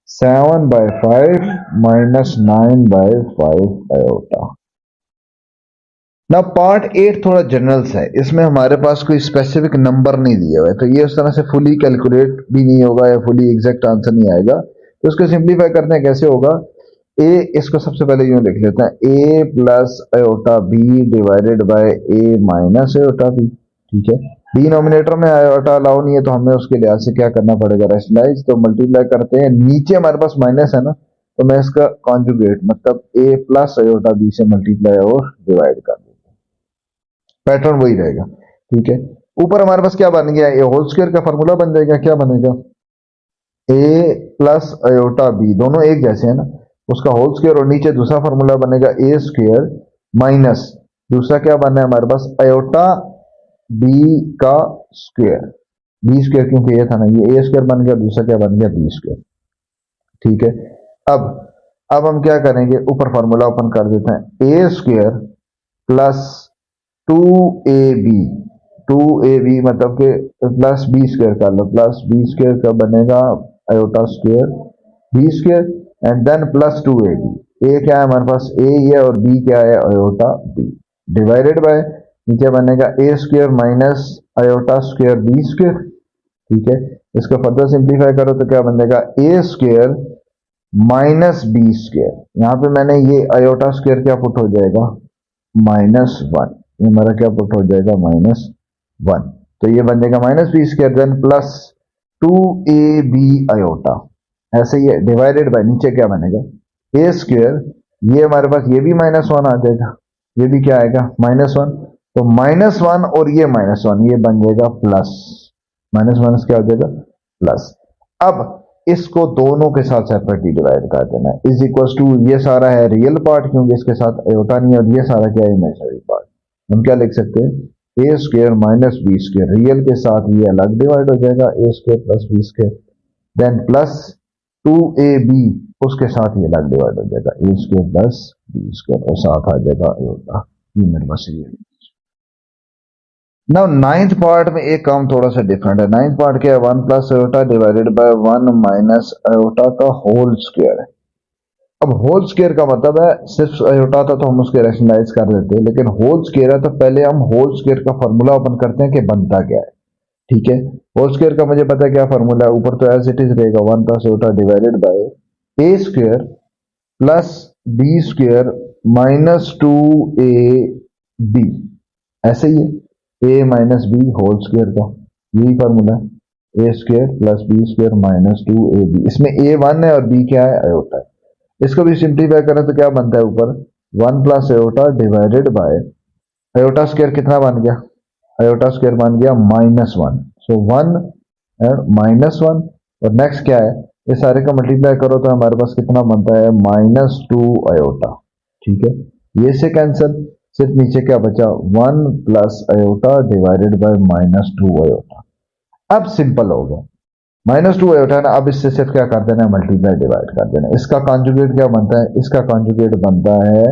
7/5 -9/5 आयोटा। ना पार्ट 8 थोड़ा जनरल सा है, इसमें हमारे पास कोई स्पेसिफिक नंबर नहीं दिया हुआ है, तो ये उस तरह से फुली कैलकुलेट भी नहीं होगा या फुली एग्जैक्ट आंसर नहीं आएगा। तो इसको सिंप्लीफाई करते हैं, कैसे होगा ए, इसको सबसे पहले यूं लिख लेते हैं a plus iota B divided by a minus iota B. ठीक है, डिनोमिनेटर में आयोटा अलाउ नहीं है तो हमें उसके लिहाज से क्या करना पड़ेगा रैशनलाइज, तो मल्टीप्लाई करते हैं, नीचे हमारे पास माइनस है ना, तो मैं इसका कॉन्जुगेट मतलब a प्लस आयोटा बी से मल्टीप्लाई और डिवाइड कर दूंगा, पैटर्न वही रहेगा। ठीक है, ऊपर हमारे पास क्या बन गया ए होल स्क्वायर का फॉर्मूला बन जाएगा, क्या बनेगा a प्लस आयोटा बी, दोनों एक जैसे हैं ना, उसका होल स्क्वायर, और नीचे दूसरा फॉर्मूला बनेगा ए स्क्वायर माइनस दूसरा क्या बना है हमारे पास आयोटा बी का स्क्वायर, बी स्क्वायर क्योंकि ये था ना, ये ए स्क्वायर बन गया, दूसरा क्या बन गया बी स्क्वायर। ठीक है, अब हम क्या करेंगे, ऊपर फॉर्मूला ओपन कर देते हैं, A square plus 2ab, 2ab मतलब कि प्लस बी स्क्वायर कर लो, प्लस बी स्क्वायर का बनेगा iota square B square and then plus 2ab, A क्या है हमारे पास ए ही है और बी क्या है आयोटा बी, डिवाइडेड बाय नीचे बनेगा A square minus iota square B square. ठीक है, इसको फर्दर सिंप्लीफाई करो तो क्या बनेगा A square minus B square, यहां पे मैंने ये आयोटा स्क्वायर क्या पुट हो जाएगा -1, ये हमारा क्या पुट हो जाएगा -1, तो ये बन जाएगा minus B square then plus 2ab iota, ऐसे ही है डिवाइडेड बाय नीचे क्या बनेगा ए स्क्वायर, ये हमारे पास ये भी -1 आ जाएगा, ये भी क्या आएगा -1, तो -1 और ये -1 ये बन जाएगा प्लस, -1 क्या हो जाएगा प्लस। अब इसको दोनों के साथ सेपरेटली डिवाइड कर देना है, इज इक्वल टू ये सारा है रियल पार्ट क्योंकि इसके साथ आयोटा नहीं है, और ये सारा क्या है इमेजिनरी पार्ट, हम क्या लिख सकते हैं A square minus B square, real के साथ ये अलग डिवाइड हो जाएगा A square plus B square, then plus 2ab उसके साथ ये अलग डिवाइड हो जाएगा A square plus B square और साथ आ जाएगा आयोटा, ये मेरे पास ये। नाउ नाइन्थ पार्ट में एक काम थोड़ा सा डिफरेंट है, नाइन्थ पार्ट क्या है 1 plus iota divided by 1 minus iota का होल स्क्वायर है। अब होल स्क्वायर का मतलब है सिर्फ आयोटा था तो हम उसके रैशनलाइज कर देते हैं, लेकिन होल स्क्वायर है तो पहले हम होल स्क्वायर का फॉर्मूला ओपन करते हैं कि बनता क्या है। ठीक है, होल स्क्वायर का मुझे पता है क्या फॉर्मूला है, ऊपर तो एज इट इज रहेगा 1 plus iota divided by A square plus B square minus 2ab, ऐसे ही है A minus B whole square का, यही फॉर्मूला है A square plus B square minus 2ab, इसमें ए 1 है और बी क्या है आयोटा है। इसको भी सिंप्लीफाई करें तो क्या बनता है ऊपर 1 plus iota divided bye iota square कितना बन गया, आयोटा स्क्वायर बन गया -1, सो 1 एंड -1, और नेक्स्ट क्या है ये सारे का मल्टीप्लाई करो तो हमारे पास कितना बनता है -2 आयोटा। ठीक है, ये से कैंसिल, सिर्फ नीचे क्या बचा 1 plus iota divided by -2 iota. अब सिंपल हो गया, -2 आयोटा है ना, अब इससे सिर्फ क्या कर देना है मल्टीप्लाई डिवाइड कर देना है, इसका कॉन्जुगेट क्या बनता है, इसका कॉन्जुगेट बनता है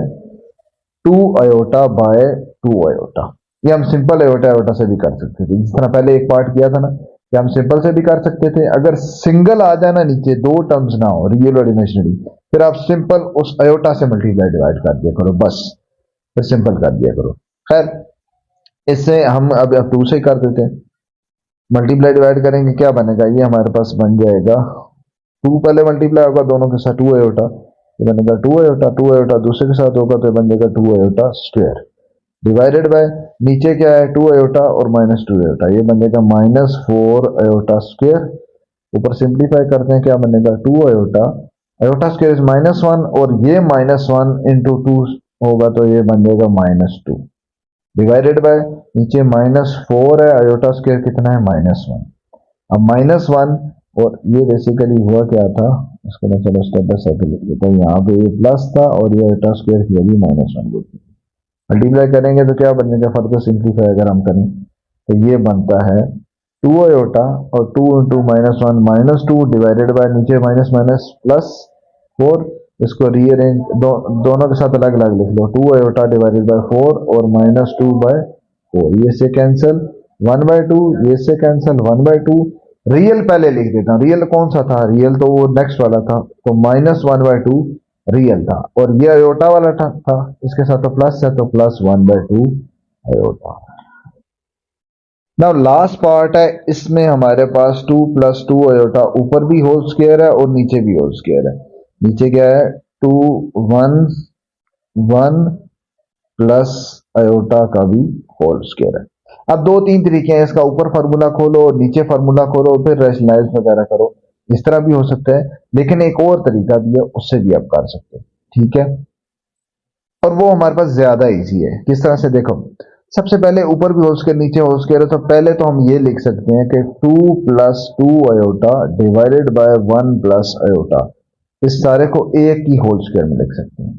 2 आयोटा बाय 2 आयोटा, ये हम सिंपल आयोटा आयोटा से भी कर सकते थे, जिस तरह पहले एक पार्ट किया था ना कि हम सिंपल से भी कर सकते थे, अगर सिंगल आ जाए ना नीचे दो टर्म्स ना हो रियल और इमेजिनरी, फिर आप सिंपल उस आयोटा से मल्टीप्लाई डिवाइड कर दिया करो बस, फिर सिंपल कर दिया करो। खैर इससे हम अब 2 से कर देते हैं, मल्टीप्लाई डिवाइड करेंगे क्या बनेगा, ये हमारे पास बन जाएगा 2 पहले मल्टीप्लाई होगा दोनों के साथ 2 आयोटा, ये बनेगा 2 आयोटा, 2 आयोटा दूसरे के साथ होगा तो बन जाएगा 2 आयोटा स्क्वायर डिवाइडेड बाय नीचे क्या है 2 आयोटा और -2 आयोटा, ये बन जाएगा -4 आयोटा स्क्वायर, ऊपर सिंप्लीफाई करते हैं क्या बनेगा 2 आयोटा, आयोटा स्क्वायर इज -1 और ये -1 इंटू 2 होगा तो ये बन जाएगा -2 डिवाइडेड बाय नीचे -4 है, आयोटा स्क्वायर कितना है -1, अब -1 और ये बेसिकली हुआ क्या था, इसको मैं चलो स्टेप बाय स्टेप लिख देता हूँ, यहाँ पे ये प्लस था और ये आयोटा स्क्वायर किया भी -1, मल्टीप्लाई करेंगे तो क्या बनेगा, फर्दर सिंप्लीफाई अगर हम करें तो ये बनता है 2 आयोटा और 2 इंटू -1 -2 डिवाइडेड बाय नीचे माइनस माइनस प्लस 4 इसको रीअरेंज दोनों के साथ अलग अलग लिख लो, 2 आयोटा डिवाइडेड बाय 4 और -2/4, ये से कैंसिल, 1/2, ये से कैंसिल, 1/2। रियल पहले लिख देता हूँ, रियल कौन सा था, रियल तो वो नेक्स्ट वाला था, तो -1/2 रियल था, और ये अयोटा वाला था, इसके साथ तो प्लस है, तो +1/2 अयोटा। नाउ लास्ट पार्ट है, इसमें हमारे पास 2 + 2 अयोटा, ऊपर भी होल स्क्वायर है और नीचे भी होल स्क्वायर है। नीचे क्या है, 2 1 1 प्लस अयोटा का भी होल स्क्वायर है। अब दो तीन तरीके हैं इसका, ऊपर फार्मूला खोलो और नीचे फार्मूला खोलो फिर रैशनलाइज वगैरह करो, इस तरह भी हो सकता है, लेकिन एक और तरीका भी है, उससे भी आप कर सकते हैं, ठीक है। और वो हमारे पास ज्यादा इजी है। किस तरह से, देखो, सबसे पहले ऊपर भी होल स्क्वायर नीचे होल स्क्वायर है, तो पहले तो हम ये लिख सकते हैं कि 2 + 2 अयोटा डिवाइडेड बाय 1 + अयोटा, इस सारे को एक ही होल स्क्वायर में लिख सकते हैं।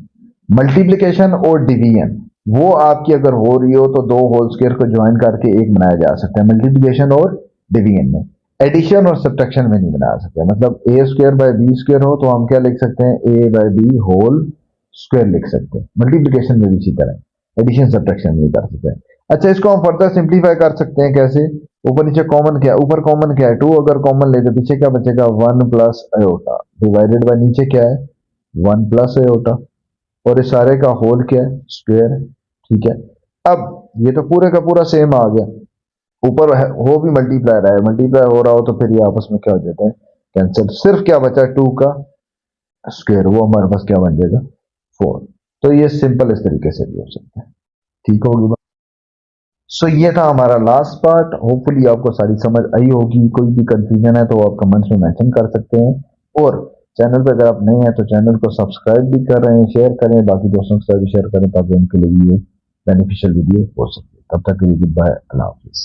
मल्टीप्लिकेशन और डिवीजन वो आपकी अगर हो रही हो तो दो होल स्क्वायर को ज्वाइन करके एक बनाया जा सकता है, मल्टीप्लिकेशन और डिवीजन में। एडिशन और सब्ट्रैक्शन में नहीं बना सकते, मतलब a² / b² हो तो हम क्या लिख सकते हैं, a/b होल स्क्वायर लिख सकते हैं। मल्टीप्लिकेशन में भी इसी तरह, एडिशन सब्ट्रैक्शन नहीं कर सकते। अच्छा, इसको हम फर्दर सिंप्लीफाई कर सकते हैं, कैसे, ऊपर नीचे कॉमन क्या है, ऊपर कॉमन क्या है, 2 अगर कॉमन ले तो पीछे क्या बचेगा, 1 + अयोटा डिवाइडेड बाय नीचे क्या है, 1 + अयोटा, और इस सारे का होल क्या है, स्क्वायर है, ठीक है। अब ये तो पूरे का पूरा सेम आ गया, ऊपर हो भी मल्टीप्लाई रहा है, मल्टीप्लाई हो रहा हो तो फिर ये आपस में क्या हो जाता है, कैंसिल। सिर्फ क्या बचा, 2 का स्क्वायर, वो हमारे पास क्या बन जाएगा, 4। तो ये सिंपल इस तरीके से भी हो सकता है, ठीक होगी। सो ये था हमारा लास्ट पार्ट, होपफुली आपको सारी समझ आई होगी। कोई भी कंफ्यूजन है तो आप कमेंट्स में मेंशन कर सकते हैं, और चैनल पर अगर आप नए हैं तो चैनल को सब्सक्राइब भी कर रहे हैं, शेयर करें, बाकी दोस्तों के साथ भी शेयर करें ताकि उनके लिए भी ये बेनिफिशियल वीडियो हो सके। तब तक के लिए गुड बाय, अल्लाह हाफिज।